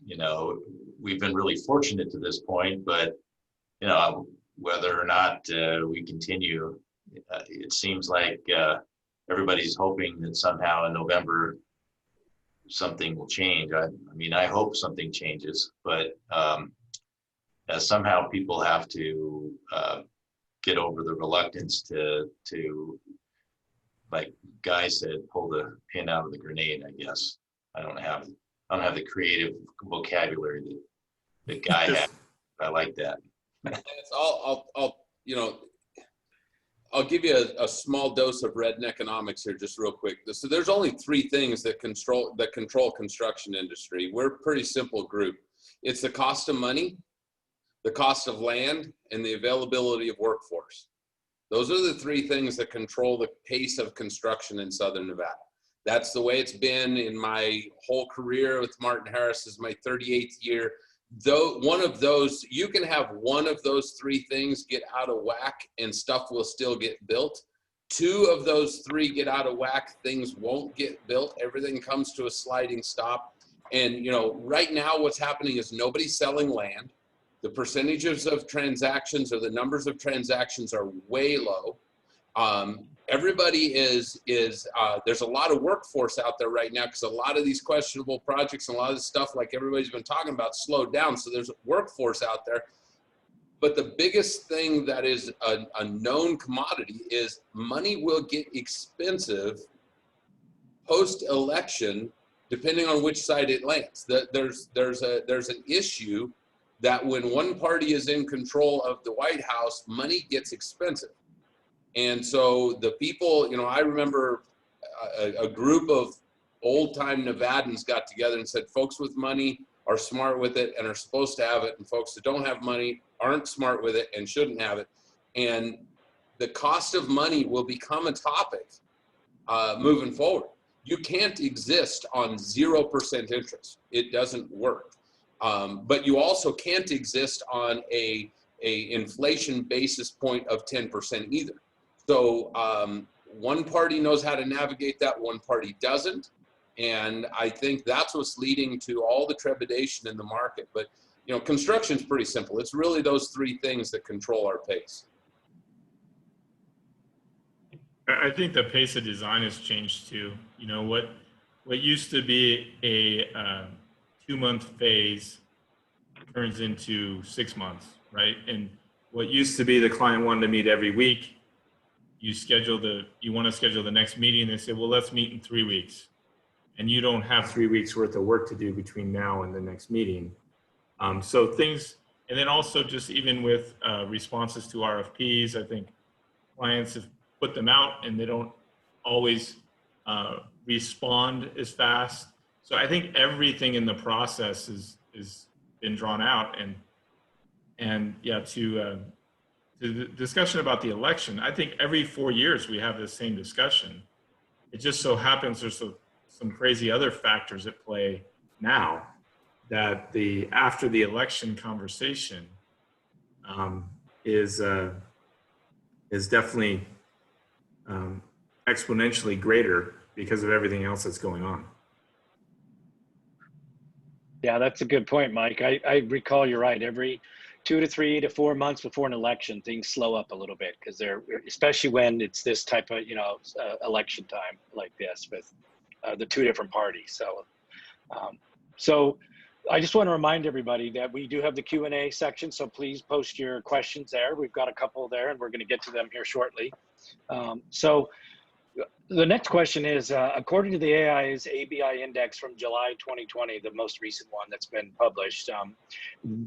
[SPEAKER 9] You know, we've been really fortunate to this point, but you know, whether or not we continue, it seems like everybody's hoping that somehow in November something will change. I mean, I hope something changes, but somehow people have to get over the reluctance to, like Guy said, pull the pin out of the grenade. I guess I don't have the creative vocabulary that Guy has. I like that.
[SPEAKER 10] I'll give you a small dose of red economics here, just real quick. So there's only three things that control construction industry. We're a pretty simple group. It's the cost of money, the cost of land, and the availability of workforce. Those are the three things that control the pace of construction in Southern Nevada. That's the way it's been in my whole career with Martin Harris. This is my 38th year. Though one of those, you can have one of those three things get out of whack and stuff will still get built. Two of those three get out of whack, things won't get built. Everything comes to a sliding stop. And you know, right now what's happening is nobody's selling land. The percentages of transactions or the numbers of transactions are way low. Everybody there's a lot of workforce out there right now because a lot of these questionable projects and a lot of this stuff like everybody's been talking about slowed down. So there's workforce out there. But the biggest thing that is a known commodity is money will get expensive post-election, depending on which side it lands. There's an issue that when one party is in control of the White House, money gets expensive. And so the people, you know, I remember a group of old time Nevadans got together and said, folks with money are smart with it and are supposed to have it. And folks that don't have money aren't smart with it and shouldn't have it. And the cost of money will become a topic moving forward. You can't exist on 0% interest. It doesn't work. But you also can't exist on a inflation basis point of 10% either. So one party knows how to navigate that, one party doesn't. And I think that's what's leading to all the trepidation in the market. But, you know, construction is pretty simple. It's really those three things that control our pace.
[SPEAKER 8] I think the pace of design has changed too. You know, what used to be a 2-month phase turns into 6 months, right? And what used to be the client wanted to meet every week, you want to schedule the next meeting. They say, well, let's meet in 3 weeks. And you don't have 3 weeks worth of work to do between now and the next meeting. So things, and then also just even with responses to RFPs, I think clients have put them out and they don't always respond as fast. So I think everything in the process is been drawn out. And yeah, to the discussion about the election, I think every 4 years we have the same discussion. It just so happens there's some crazy other factors at play now that after the election conversation is definitely exponentially greater because of everything else that's going on.
[SPEAKER 1] Yeah, that's a good point, Mike. I recall you're right. Every 2 to 3 to 4 months before an election, things slow up a little bit because they're, especially when it's this type of, election time like this with the two different parties. So I just want to remind everybody that we do have the Q&A section, so please post your questions there. We've got a couple there and we're going to get to them here shortly. So The next question is, according to the AIA's ABI index from July 2020, the most recent one that's been published,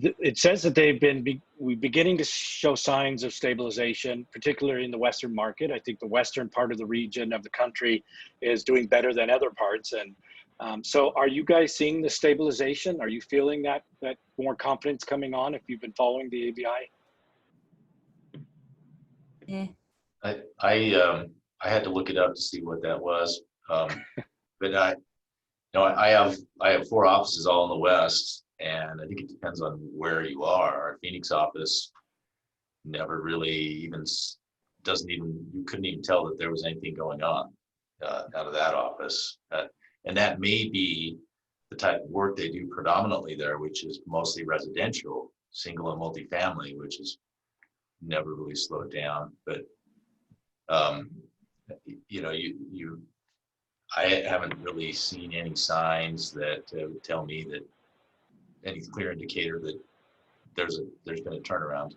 [SPEAKER 1] it says that they've been beginning to show signs of stabilization, particularly in the Western market. I think the Western part of the region of the country is doing better than other parts. And so are you guys seeing the stabilization? Are you feeling that more confidence coming on if you've been following the ABI?
[SPEAKER 5] Yeah.
[SPEAKER 9] I had to look it up to see what that was. But I have 4 offices all in the West, and I think it depends on where you are. Our Phoenix office never really even you couldn't even tell that there was anything going on out of that office. And that may be the type of work they do predominantly there, which is mostly residential, single and multifamily, which has never really slowed down. But I haven't really seen any signs that would tell me that any clear indicator that there's been a turnaround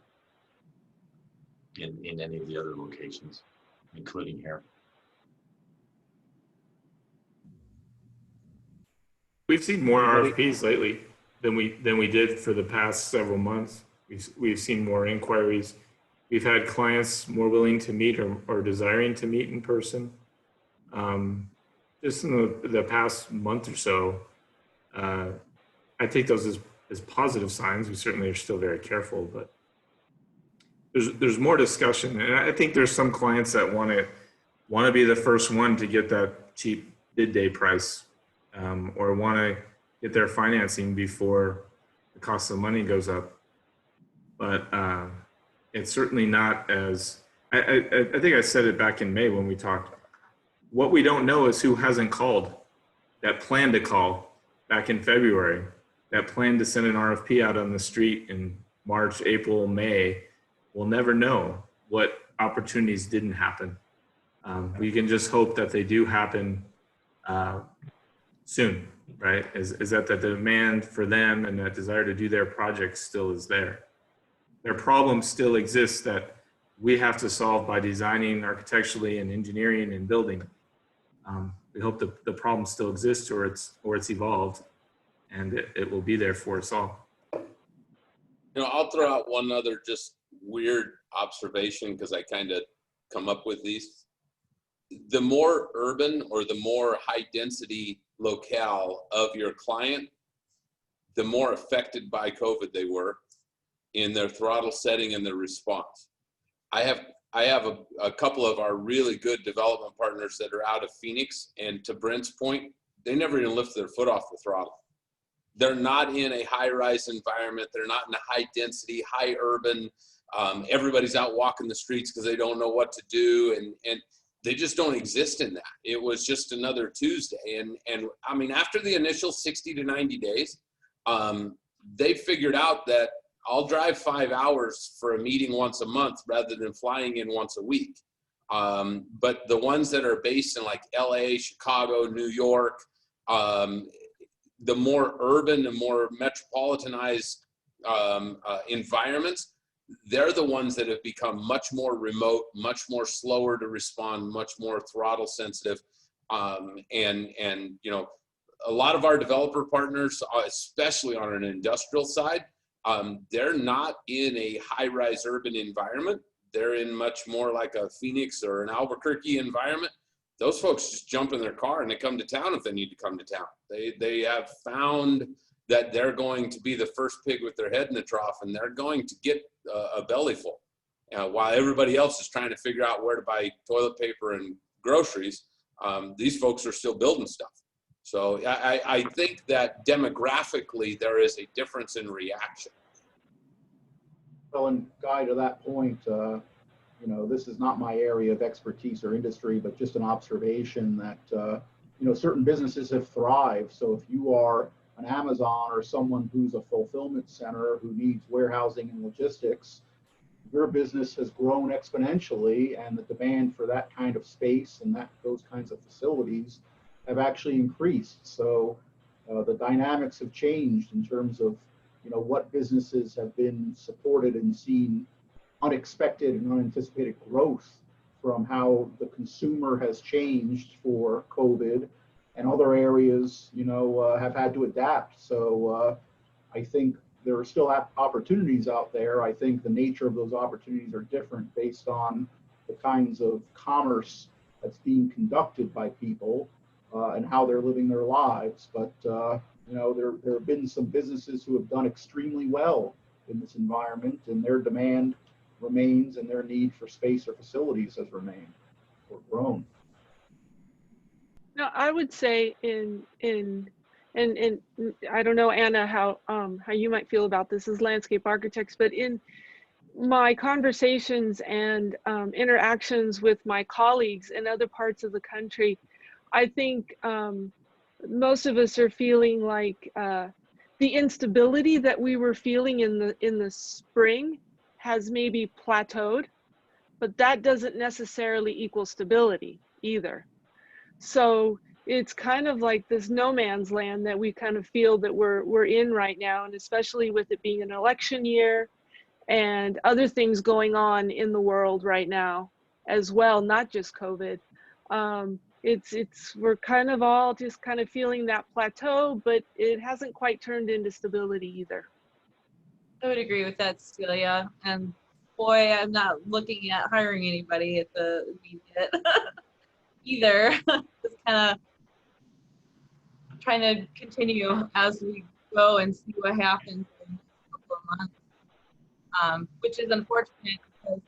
[SPEAKER 9] in any of the other locations, including here.
[SPEAKER 8] We've seen more RFPs lately than we did for the past several months. We've seen more inquiries. We've had clients more willing to meet or desiring to meet in person. Just in the past month or so, I take those as positive signs. We certainly are still very careful, but there's more discussion, and I think there's some clients that want to be the first one to get that cheap bid day price, or want to get their financing before the cost of money goes up. But it's certainly not as I think I said it back in May when we talked. What we don't know is who hasn't called, that planned to call back in February, that planned to send an RFP out on the street in March, April, May. We'll never know what opportunities didn't happen. We can just hope that they do happen soon, right? Is that the demand for them and that desire to do their projects still is there. Their problems still exist that we have to solve by designing architecturally and engineering and building. We hope the problem still exists or it's evolved, and it will be there for us all.
[SPEAKER 10] I'll throw out one other just weird observation because I kind of come up with these. The more urban or the more high density locale of your client, the more affected by COVID they were in their throttle setting and their response. I have a couple of our really good development partners that are out of Phoenix, and to Brent's point, they never even lift their foot off the throttle. They're not in a high-rise environment. They're not in a high-density, high urban. Everybody's out walking the streets because they don't know what to do, and they just don't exist in that. It was just another Tuesday, and I mean, after the initial 60 to 90 days, they figured out that I'll drive 5 hours for a meeting once a month rather than flying in once a week. But the ones that are based in like LA, Chicago, New York, the more urban and more metropolitanized environments, they're the ones that have become much more remote, much more slower to respond, much more throttle sensitive. And a lot of our developer partners, especially on an industrial side, they're not in a high-rise urban environment. They're in much more like a Phoenix or an Albuquerque environment. Those folks just jump in their car and they come to town if they need to come to town. They have found that they're going to be the first pig with their head in the trough, and they're going to get a belly full. While everybody else is trying to figure out where to buy toilet paper and groceries, these folks are still building stuff. So I think that demographically there is a difference in reaction.
[SPEAKER 3] Well, and Guy, to that point, this is not my area of expertise or industry, but just an observation that, certain businesses have thrived. So if you are an Amazon or someone who's a fulfillment center who needs warehousing and logistics, your business has grown exponentially, and the demand for that kind of space and those kinds of facilities have actually increased. So the dynamics have changed in terms of, what businesses have been supported and seen unexpected and unanticipated growth from how the consumer has changed for COVID, and other areas, have had to adapt. So I think there are still opportunities out there. I think the nature of those opportunities are different based on the kinds of commerce that's being conducted by people and how they're living their lives. But there have been some businesses who have done extremely well in this environment, and their demand remains, and their need for space or facilities has remained or grown.
[SPEAKER 4] No, I would say and I don't know, Anna, how you might feel about this as landscape architects, but in my conversations and interactions with my colleagues in other parts of the country, I think most of us are feeling like the instability that we were feeling in the spring has maybe plateaued, but that doesn't necessarily equal stability either. So it's kind of like this no man's land that we kind of feel that we're in right now, and especially with it being an election year and other things going on in the world right now as well, not just COVID. We're kind of all just kind of feeling that plateau, but it hasn't quite turned into stability either.
[SPEAKER 5] I would agree with that, Celia. And boy, I'm not looking at hiring anybody at the immediate either. Just kind of trying to continue as we go and see what happens in a couple of months, which is unfortunate because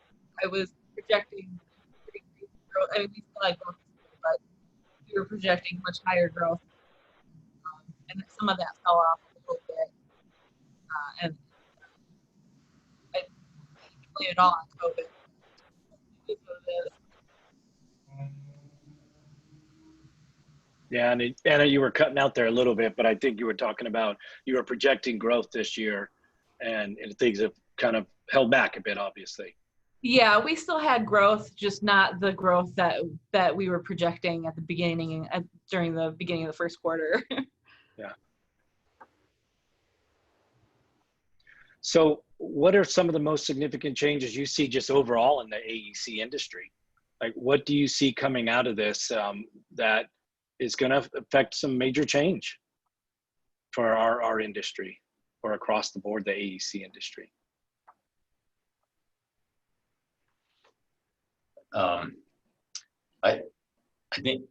[SPEAKER 5] I was projecting pretty crazy growth. I mean, we still had growth, but we were projecting much higher growth, and some of that fell off a little bit. And I blame it all on COVID. It is what it is.
[SPEAKER 1] Yeah, and Anna, you were cutting out there a little bit, but I think you were talking about you were projecting growth this year, and things have kind of held back a bit, obviously.
[SPEAKER 5] Yeah, we still had growth, just not the growth that we were projecting at the beginning, during the beginning of the first quarter.
[SPEAKER 1] Yeah. So what are some of the most significant changes you see just overall in the AEC industry? Like, what do you see coming out of this that is going to affect some major change for our industry, or across the board, the AEC industry?
[SPEAKER 9] I think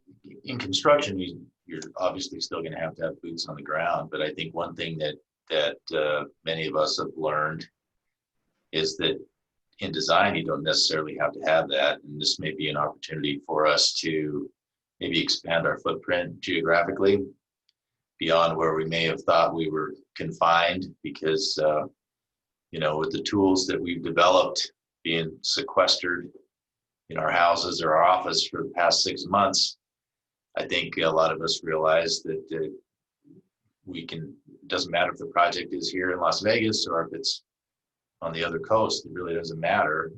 [SPEAKER 9] in construction, you're obviously still going to have boots on the ground, but I think one thing that many of us have learned is that in design, you don't necessarily have to have that, and this may be an opportunity for us to maybe expand our footprint geographically beyond where we may have thought we were confined, because with the tools that we've developed being sequestered in our houses or our office for the past 6 months, I think a lot of us realize that it doesn't matter if the project is here in Las Vegas or if it's on the other coast. It really doesn't matter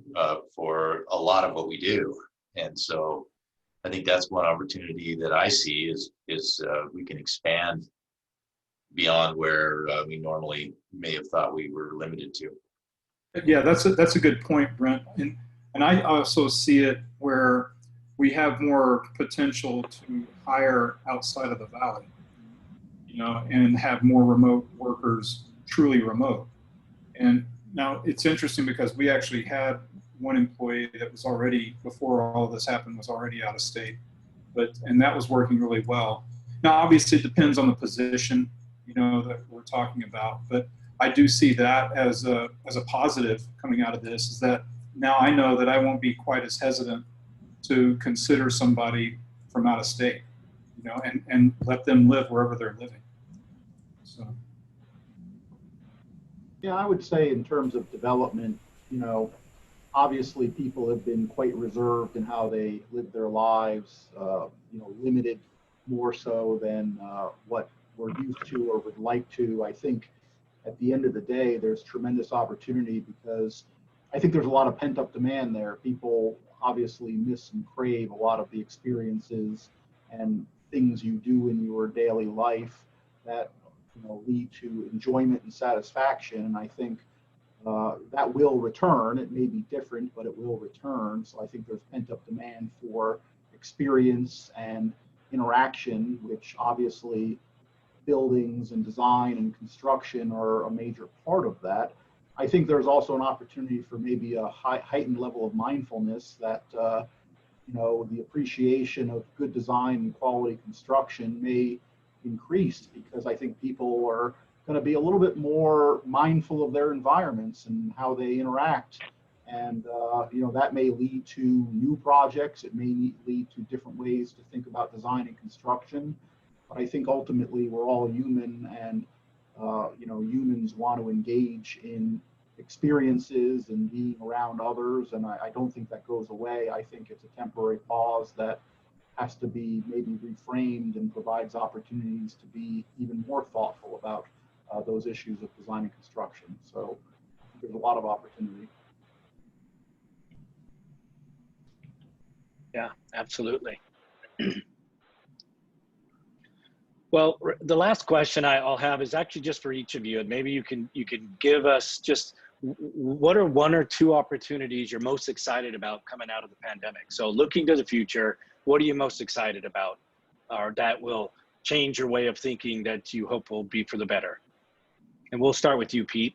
[SPEAKER 9] for a lot of what we do. And so I think that's one opportunity that I see is we can expand beyond where we normally may have thought we were limited to.
[SPEAKER 6] Yeah, that's a good point, Brent. And I also see it where we have more potential to hire outside of the valley, and have more remote workers, truly remote. And now it's interesting because we actually had one employee that was already, before all of this happened, was already out of state, and that was working really well. Now, obviously, it depends on the position, that we're talking about, but I do see that as a positive coming out of this, is that now I know that I won't be quite as hesitant to consider somebody from out of state, and let them live wherever they're living. So.
[SPEAKER 3] Yeah, I would say in terms of development, obviously people have been quite reserved in how they live their lives, limited more so than what we're used to or would like to. I think at the end of the day, there's tremendous opportunity because I think there's a lot of pent up demand there. People obviously miss and crave a lot of the experiences and things you do in your daily life that lead to enjoyment and satisfaction. And I think that will return. It may be different, but it will return. So I think there's pent-up demand for experience and interaction, which obviously buildings and design and construction are a major part of that. I think there's also an opportunity for maybe a heightened level of mindfulness that, you know, the appreciation of good design and quality construction may increase, because I think people are going to be a little bit more mindful of their environments and how they interact. And, you know, that may lead to new projects. It may lead to different ways to think about design and construction. But I think ultimately we're all human, and, you know, humans want to engage in experiences and being around others. And I don't think that goes away. I think it's a temporary pause that has to be maybe reframed and provides opportunities to be even more thoughtful about those issues of design and construction. So there's a lot of opportunity.
[SPEAKER 1] Yeah, absolutely. Well, the last question I'll have is actually just for each of you, and maybe you can give us just what are one or two opportunities you're most excited about coming out of the pandemic? So looking to the future, what are you most excited about, or that will change your way of thinking that you hope will be for the better? And we'll start with you, Pete.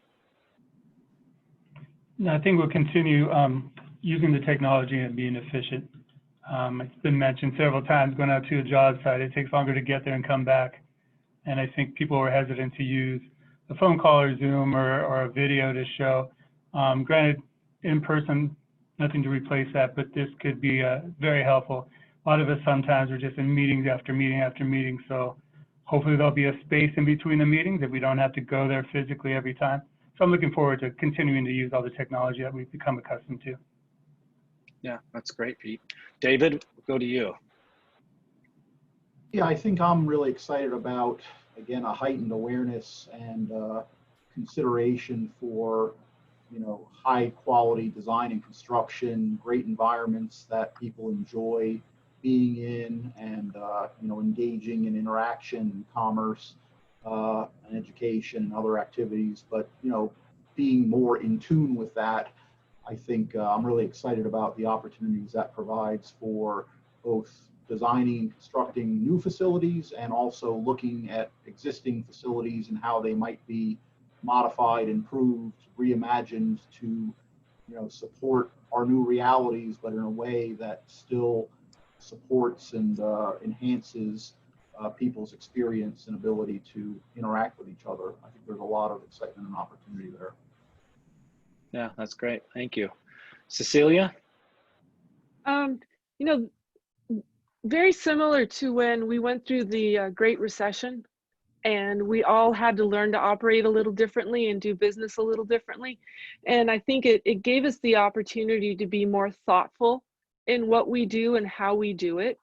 [SPEAKER 2] No, I think we'll continue using the technology and being efficient. It's been mentioned several times, going out to a job site, it takes longer to get there and come back. And I think people were hesitant to use a phone call or Zoom or a video to show. Granted, in person, nothing to replace that, but this could be very helpful. A lot of us sometimes are just in meetings after meeting after meeting, so hopefully there'll be a space in between the meetings that we don't have to go there physically every time. So I'm looking forward to continuing to use all the technology that we've become accustomed to.
[SPEAKER 1] Yeah, that's great, Pete. David, we'll go to you.
[SPEAKER 3] Yeah, I think I'm really excited about, again, a heightened awareness and consideration for, you know, high quality design and construction, great environments that people enjoy being in, and, you know, engaging in interaction and commerce and education and other activities. But, you know, being more in tune with that, I think I'm really excited about the opportunities that provides for both designing and constructing new facilities, and also looking at existing facilities and how they might be modified, improved, reimagined to, you know, support our new realities, but in a way that still supports and enhances people's experience and ability to interact with each other. I think there's a lot of excitement and opportunity there.
[SPEAKER 1] Yeah, that's great. Thank you. Cecilia?
[SPEAKER 4] You know, very similar to when we went through the Great Recession, and we all had to learn to operate a little differently and do business a little differently. And I think it gave us the opportunity to be more thoughtful in what we do and how we do it.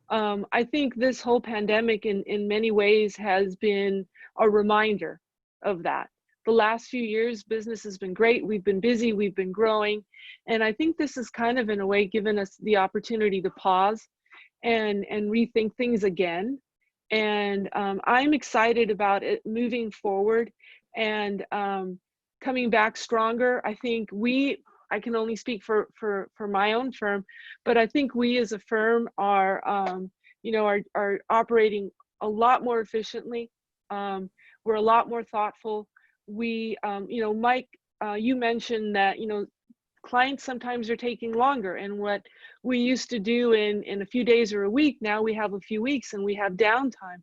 [SPEAKER 4] I think this whole pandemic in many ways has been a reminder of that. The last few years, business has been great. We've been busy, we've been growing. And I think this has kind of, in a way, given us the opportunity to pause and rethink things again. And I'm excited about it moving forward and coming back stronger. I think I can only speak for my own firm, but I think we as a firm are, you know, are operating a lot more efficiently. We're a lot more thoughtful. We, you know, Mike, you mentioned that, you know, clients sometimes are taking longer, and what we used to do in a few days or a week, now we have a few weeks and we have downtime.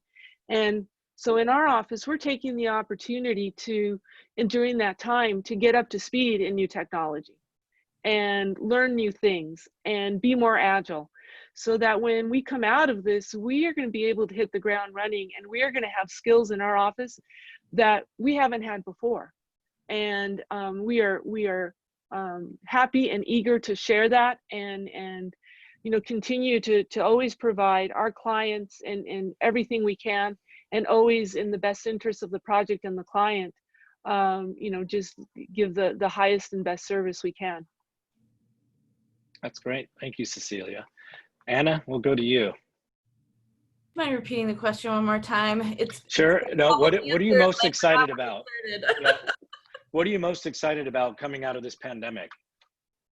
[SPEAKER 4] And so in our office, we're taking the opportunity to, and during that time, to get up to speed in new technology and learn new things and be more agile, so that when we come out of this, we are going to be able to hit the ground running, and we are going to have skills in our office that we haven't had before. And we are happy and eager to share that, and you know, continue to always provide our clients and everything we can, and always in the best interest of the project and the client, you know, just give the highest and best service we can.
[SPEAKER 1] That's great. Thank you, Cecilia. Anna, we'll go to you.
[SPEAKER 5] Mind repeating the question one more time? It's
[SPEAKER 1] sure. No, what are you most excited about? Yeah. what are you most excited about coming out of this pandemic?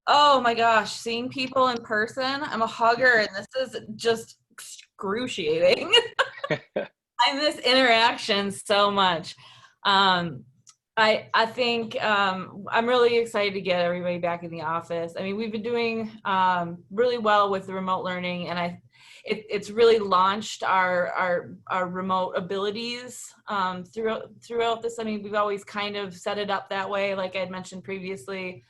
[SPEAKER 5] Oh my gosh, seeing people in person. I'm a hugger and this is just excruciating. I miss interaction so much. I think I'm really excited to get everybody back in the office. I mean, we've been doing really well with the remote learning, and it's really launched our remote abilities throughout this. I mean, we've always kind of set it up that way, like I had mentioned previously.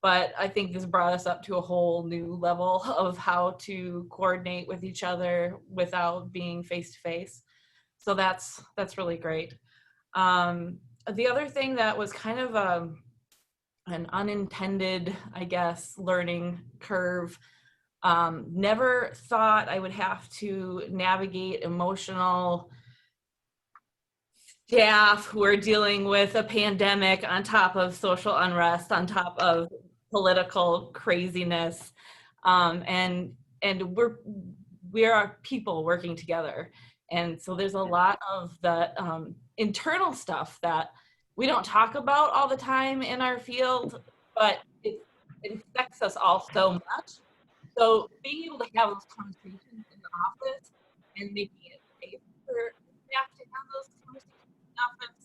[SPEAKER 5] But I think this brought us up to a whole new level of how to coordinate with each other without being face to face. So that's really great. The other thing that was kind of an unintended, I guess, learning curve. Never thought I would have to navigate emotional staff who are dealing with a pandemic on top of social unrest, on top of political craziness, and we are people working together, and so there's a lot of the internal stuff that we don't talk about all the time in our field, but it affects us all so much. So being able to have those conversations in the office and making it safe for staff to have those conversations in the office,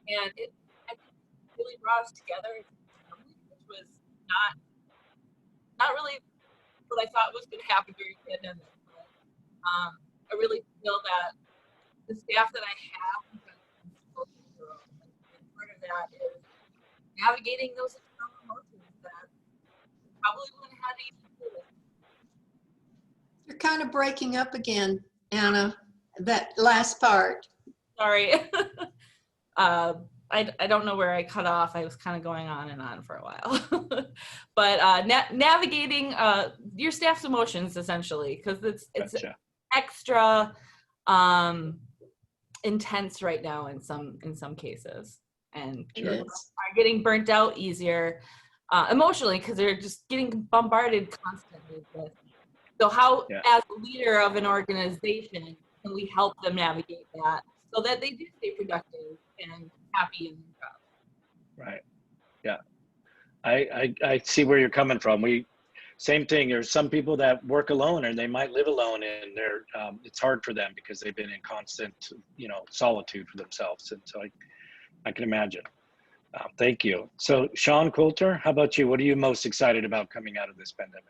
[SPEAKER 5] and I think really brought us together, which was not really what I thought was going to happen during the pandemic. But, I really feel that the staff that I have, and part of that is navigating those external emotions that probably wouldn't have had anything to do with.
[SPEAKER 11] You're kind of breaking up again, Anna, that last part.
[SPEAKER 5] Sorry. I don't know where I cut off. I was kind of going on and on for a while. But navigating your staff's emotions, essentially, because it's
[SPEAKER 1] Gotcha.
[SPEAKER 5] extra intense right now in some cases. And people are getting burnt out easier emotionally because they're just getting bombarded constantly with. So how, as a leader of an organization, can we help them navigate that so that they do stay productive and happy in their job?
[SPEAKER 1] Right. Yeah. I see where you're coming from. Same thing. There's some people that work alone and they might live alone, and it's hard for them because they've been in constant, solitude for themselves. And so I can imagine. Thank you. So Sean Coulter, how about you? What are you most excited about coming out of this pandemic?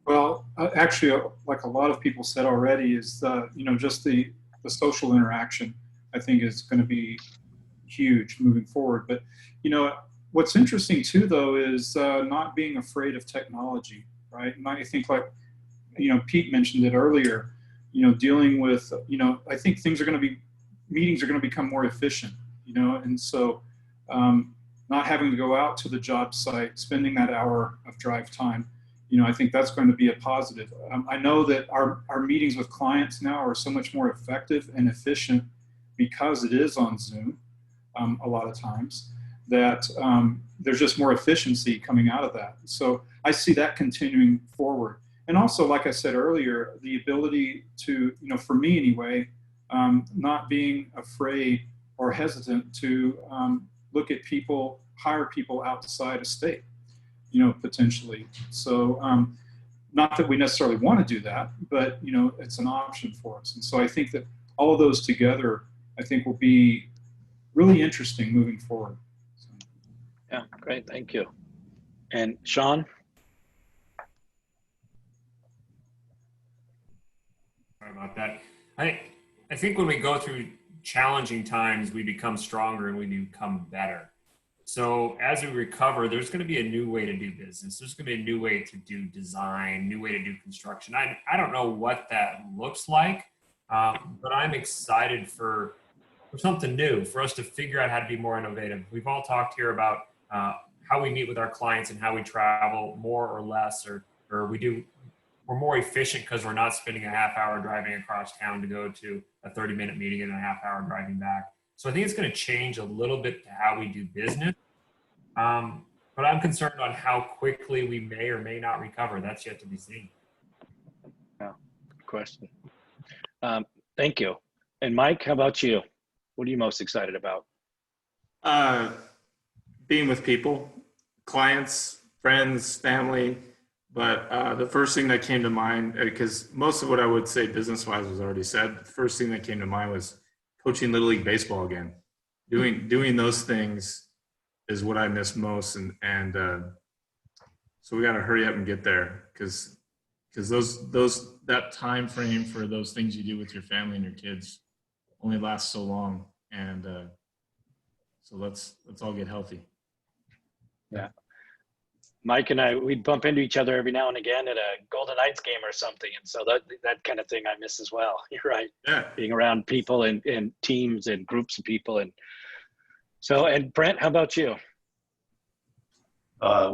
[SPEAKER 6] Well, actually, like a lot of people said already, is just the social interaction, I think, is going to be huge moving forward. But what's interesting too, though, is not being afraid of technology, right? And I think, like Pete mentioned it earlier, dealing with I think meetings are going to become more efficient, and so not having to go out to the job site, spending that hour of drive time. I think that's going to be a positive. I know that our meetings with clients now are so much more effective and efficient because it is on Zoom a lot of times, that there's just more efficiency coming out of that. So I see that continuing forward. And also, like I said earlier, the ability to, for me anyway, not being afraid or hesitant to look at people, hire people outside of state. Potentially. So not that we necessarily want to do that, but it's an option for us. And so I think that all of those together, I think, will be really interesting moving forward. So.
[SPEAKER 1] Yeah, great, thank you. And Sean?
[SPEAKER 7] Sorry about that. I think when we go through challenging times, we become stronger and we become better. So as we recover, there's going to be a new way to do business. There's going to be a new way to do design, new way to do construction. I don't know what that looks like, but I'm excited for something new, for us to figure out how to be more innovative. We've all talked here about how we meet with our clients and how we travel more or less, or we're more efficient because we're not spending a half hour driving across town to go to a 30-minute meeting and a half hour driving back. So I think it's going to change a little bit to how we do business. But I'm concerned on how quickly we may or may not recover. That's yet to be seen.
[SPEAKER 1] Yeah, good question. Thank you. And Mike, how about you? What are you most excited about?
[SPEAKER 8] being with people, clients, friends, family. But the first thing that came to mind, because most of what I would say business-wise was already said, the first thing that came to mind was coaching Little League Baseball again. Doing those things is what I miss most, and so we got to hurry up and get there, because that time frame for those things you do with your family and your kids only lasts so long, and so let's all get healthy.
[SPEAKER 1] Yeah. Mike and I, we'd bump into each other every now and again at a Golden Knights game or something. And so that kind of thing I miss as well. You're right.
[SPEAKER 8] Yeah.
[SPEAKER 1] Being around people and teams and groups of people. And so, and Brent, how about you?
[SPEAKER 9] I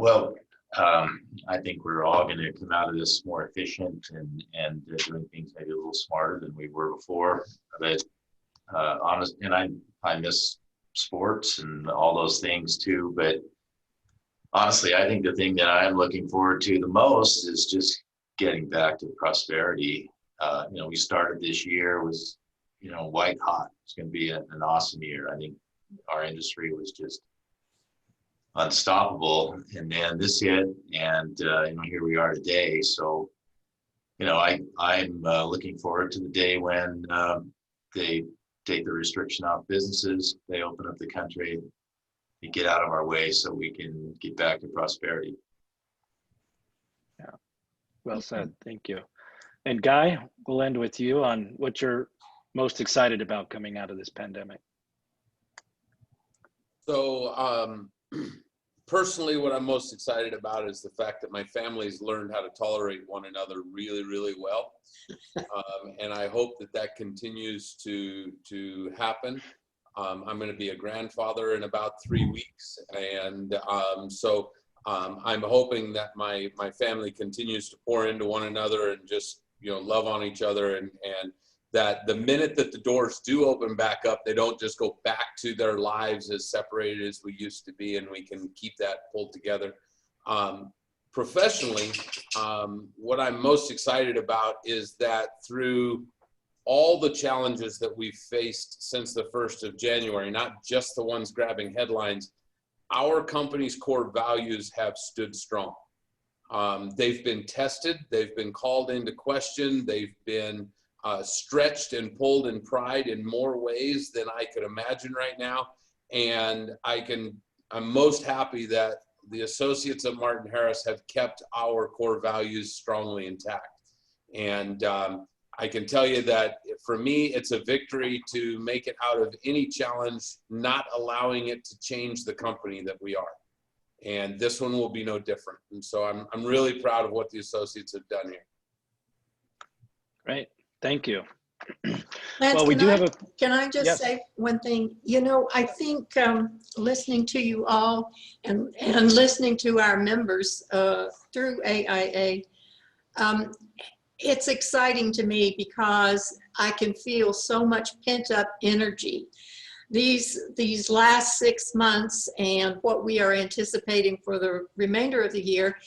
[SPEAKER 9] think we're all going to come out of this more efficient and doing things maybe a little smarter than we were before. But I miss sports and all those things too. But honestly, I think the thing that I'm looking forward to the most is just getting back to prosperity. We started this year was, white hot. It's going to be an awesome year. I think our industry was just unstoppable, and then this hit, and here we are today. So, I'm looking forward to the day when they take the restriction off businesses, they open up the country, and get out of our way so we can get back to prosperity.
[SPEAKER 1] Yeah, well said. Thank you. And Guy, we'll end with you on what you're most excited about coming out of this pandemic.
[SPEAKER 10] So personally, what I'm most excited about is the fact that my family's learned how to tolerate one another really, really well. And I hope that continues to happen. I'm going to be a grandfather in about 3 weeks. And so I'm hoping that my family continues to pour into one another and just, love on each other, and that the minute that the doors do open back up, they don't just go back to their lives as separated as we used to be, and we can keep that pulled together. Professionally, what I'm most excited about is that through all the challenges that we've faced since the 1st of January, not just the ones grabbing headlines, our company's core values have stood strong. They've been tested, they've been called into question, they've been stretched and pulled in pride in more ways than I could imagine right now. And I'm most happy that the associates of Martin Harris have kept our core values strongly intact. And I can tell you that for me, it's a victory to make it out of any challenge, not allowing it to change the company that we are. And this one will be no different. And so I'm really proud of what the associates have done here.
[SPEAKER 1] Great. Thank you.
[SPEAKER 11] Lance,
[SPEAKER 1] well, we do have a.
[SPEAKER 11] Can I just say one thing? I think listening to you all and listening to our members through AIA, it's exciting to me because I can feel so much pent-up energy. These last 6 months and what we are anticipating for the remainder of the year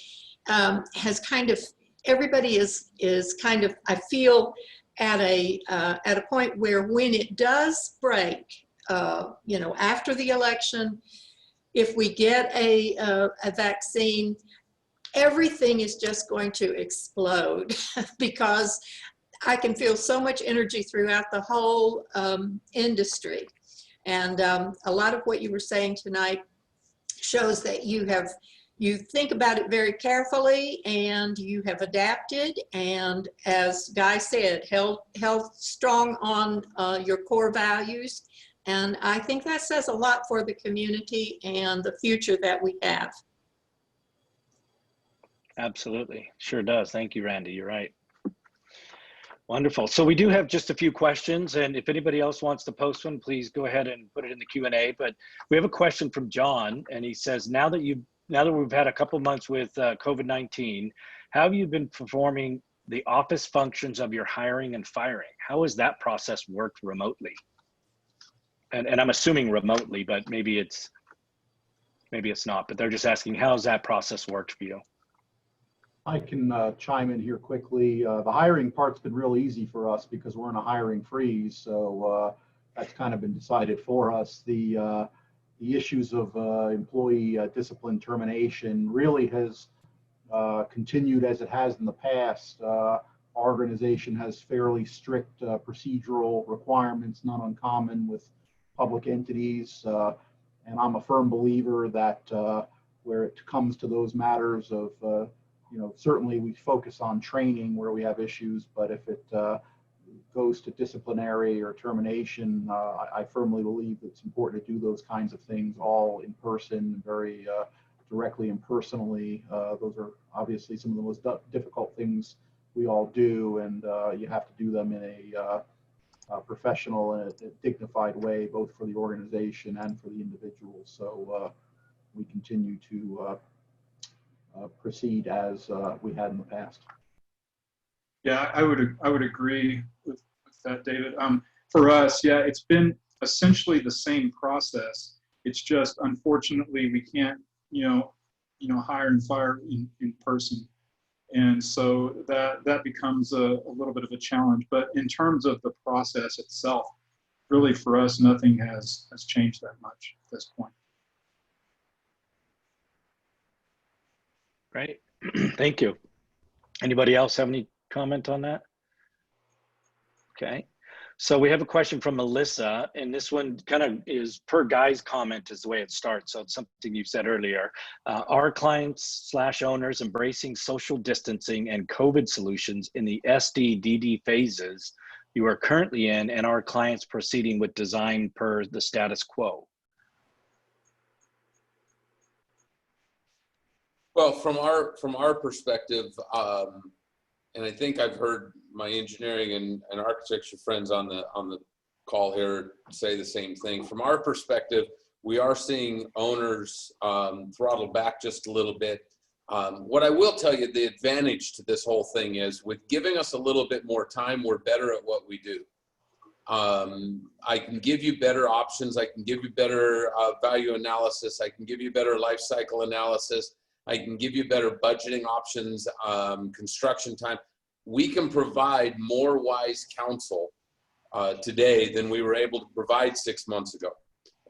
[SPEAKER 11] has kind of, everybody is kind of, I feel, at a point where when it does break, after the election, if we get a vaccine, everything is just going to explode because I can feel so much energy throughout the whole industry. And a lot of what you were saying tonight shows that you think about it very carefully, and you have adapted, and as Guy said, held strong on your core values. And I think that says a lot for the community and the future that we have.
[SPEAKER 1] Absolutely. Sure does. Thank you, Randy. You're right. Wonderful. So we do have just a few questions, and if anybody else wants to post one, please go ahead and put it in the Q&A. But we have a question from John, and he says, now that we've had a couple months with COVID-19, how have you been performing the office functions of your hiring and firing? How has that process worked remotely? And I'm assuming remotely, but maybe it's not, but they're just asking, how's that process worked for you?
[SPEAKER 3] I can chime in here quickly. The hiring part's been real easy for us because we're in a hiring freeze, so that's kind of been decided for us. The the issues of employee discipline termination really has continued as it has in the past. Our organization has fairly strict procedural requirements, not uncommon with public entities. And I'm a firm believer that where it comes to those matters of, certainly we focus on training where we have issues, but if it goes to disciplinary or termination, I firmly believe it's important to do those kinds of things all in person, very directly and personally. Those are obviously some of the most difficult things we all do, and you have to do them in a professional and a dignified way, both for the organization and for the individual. So we continue to proceed as we had in the past.
[SPEAKER 6] Yeah, I would agree with that, David. For us, yeah, it's been essentially the same process. It's just unfortunately we can't, hire and fire in person, and so that becomes a little bit of a challenge. But in terms of the process itself, really for us, nothing has changed that much at this point.
[SPEAKER 1] Great, thank you. Anybody else have any comment on that? Okay, so we have a question from Melissa, and this one kind of is per Guy's comment is the way it starts. So it's something you said earlier. Are clients / owners embracing social distancing and COVID solutions in the SD/DD phases you are currently in, and are clients proceeding with design per the status quo?
[SPEAKER 10] Well, from our perspective, and I think I've heard my engineering and architecture friends on the call here say the same thing. From our perspective, we are seeing owners throttle back just a little bit. What I will tell you, the advantage to this whole thing is with giving us a little bit more time, we're better at what we do. I can give you better options. I can give you better value analysis. I can give you better life cycle analysis. I can give you better budgeting options, construction time. We can provide more wise counsel today than we were able to provide 6 months ago.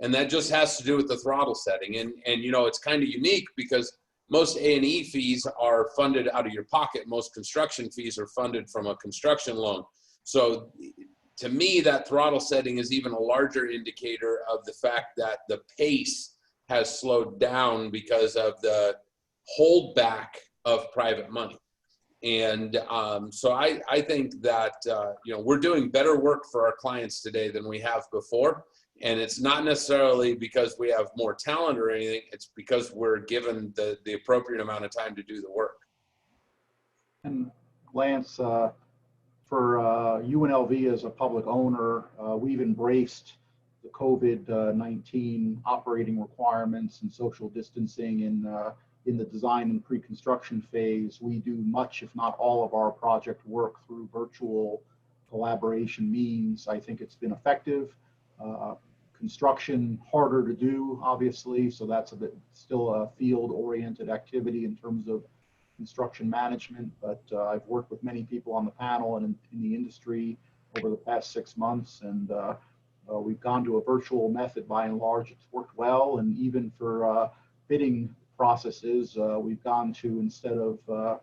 [SPEAKER 10] And that just has to do with the throttle setting. And it's kind of unique because most A&E fees are funded out of your pocket. Most construction fees are funded from a construction loan. So to me, that throttle setting is even a larger indicator of the fact that the pace has slowed down because of the holdback of private money. And so I think that, we're doing better work for our clients today than we have before. And it's not necessarily because we have more talent or anything. It's because we're given the appropriate amount of time to do the work.
[SPEAKER 3] And Lance, for UNLV as a public owner, we've embraced the COVID-19 operating requirements and social distancing in the design and pre-construction phase. We do much, if not all, of our project work through virtual collaboration means. I think it's been effective. Construction harder to do, obviously, so that's a bit still a field-oriented activity in terms of construction management, but I've worked with many people on the panel and in the industry over the past 6 months, and we've gone to a virtual method by and large. It's worked well, and even for bidding processes, we've gone to, instead of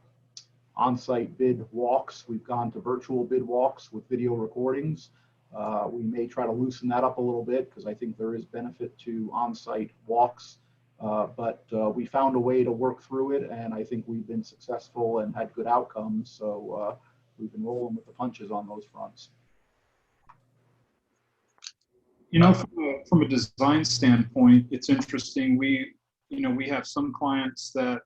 [SPEAKER 3] on-site bid walks, we've gone to virtual bid walks with video recordings. We may try to loosen that up a little bit because I think there is benefit to on-site walks, but we found a way to work through it, and I think we've been successful and had good outcomes. So we've been rolling with the punches on those fronts.
[SPEAKER 6] From a design standpoint, it's interesting. We have some clients that,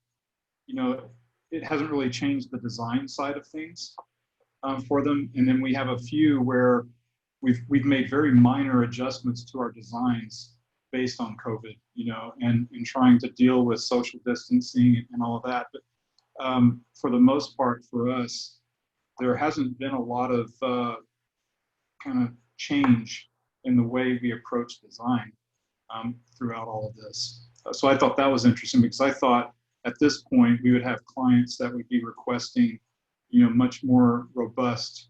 [SPEAKER 6] it hasn't really changed the design side of things for them. And then we have a few where we've made very minor adjustments to our designs based on COVID, and trying to deal with social distancing and all of that. But for the most part, for us, there hasn't been a lot of kind of change in the way we approach design throughout all of this. So I thought that was interesting because I thought at this point we would have clients that would be requesting, much more robust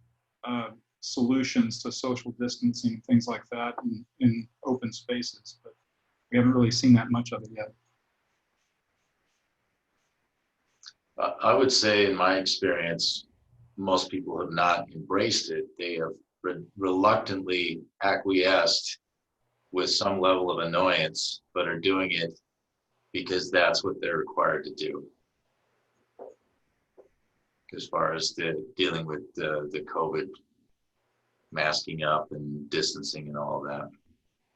[SPEAKER 6] solutions to social distancing, things like that in open spaces. But we haven't really seen that much of it yet.
[SPEAKER 9] I would say, in my experience, most people have not embraced it. They have reluctantly acquiesced with some level of annoyance, but are doing it because that's what they're required to do. As far as dealing with the COVID masking up and distancing and all of that.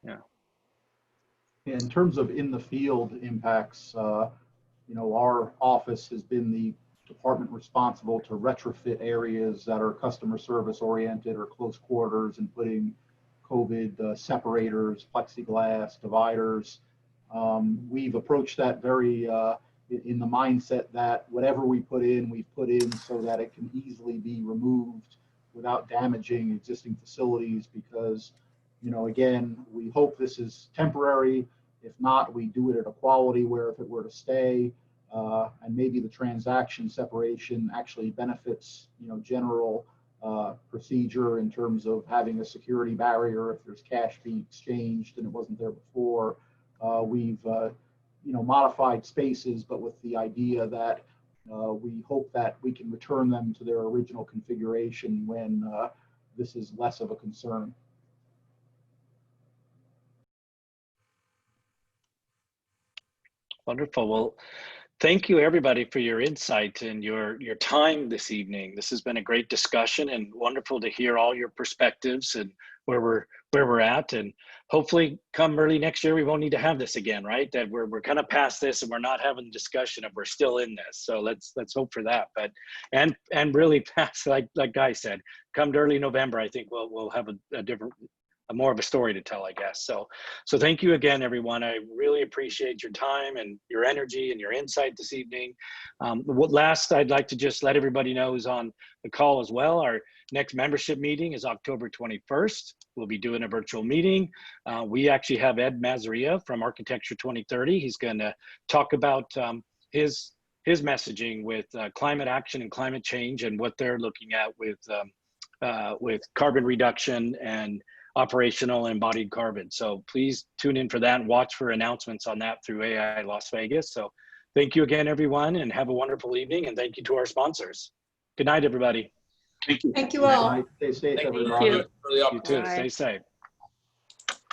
[SPEAKER 3] Yeah. In terms of in the field impacts, you know, our office has been the department responsible to retrofit areas that are customer service oriented or close quarters and putting COVID separators, plexiglass, dividers. We've approached that very in the mindset that whatever we put in, we've put in so that it can easily be removed without damaging existing facilities, because, you know, again, we hope this is temporary. If not, we do it at a quality where if it were to stay, and maybe the transaction separation actually benefits, you know, general procedure in terms of having a security barrier if there's cash being exchanged and it wasn't there before. We've you know, modified spaces, but with the idea that we hope that we can return them to their original configuration when this is less of a concern.
[SPEAKER 1] Wonderful. Well, thank you everybody for your insight and your time this evening. This has been a great discussion and wonderful to hear all your perspectives and where we're at. And hopefully come early next year, we won't need to have this again, right? That we're kind of past this and we're not having a discussion of we're still in this. So let's hope for that. But and really past, like Guy said, come to early November, I think we'll have a different, more of a story to tell, I guess. So thank you again, everyone. I really appreciate your time and your energy and your insight this evening. What last I'd like to just let everybody know is on the call as well. Our next membership meeting is October 21st. We'll be doing a virtual meeting. We actually have Ed Mazaria from Architecture 2030. He's going to talk about his messaging with climate action and climate change and what they're looking at with carbon reduction and operational embodied carbon. So please tune in for that and watch for announcements on that through AIA Las Vegas. So thank you again, everyone, and have a wonderful evening. And thank you to our sponsors. Good night, everybody.
[SPEAKER 6] Thank you.
[SPEAKER 11] Thank you all.
[SPEAKER 3] Stay safe,
[SPEAKER 10] Thank you.
[SPEAKER 3] everybody.
[SPEAKER 10] For the
[SPEAKER 1] You too.
[SPEAKER 10] opportunity.
[SPEAKER 1] Stay safe.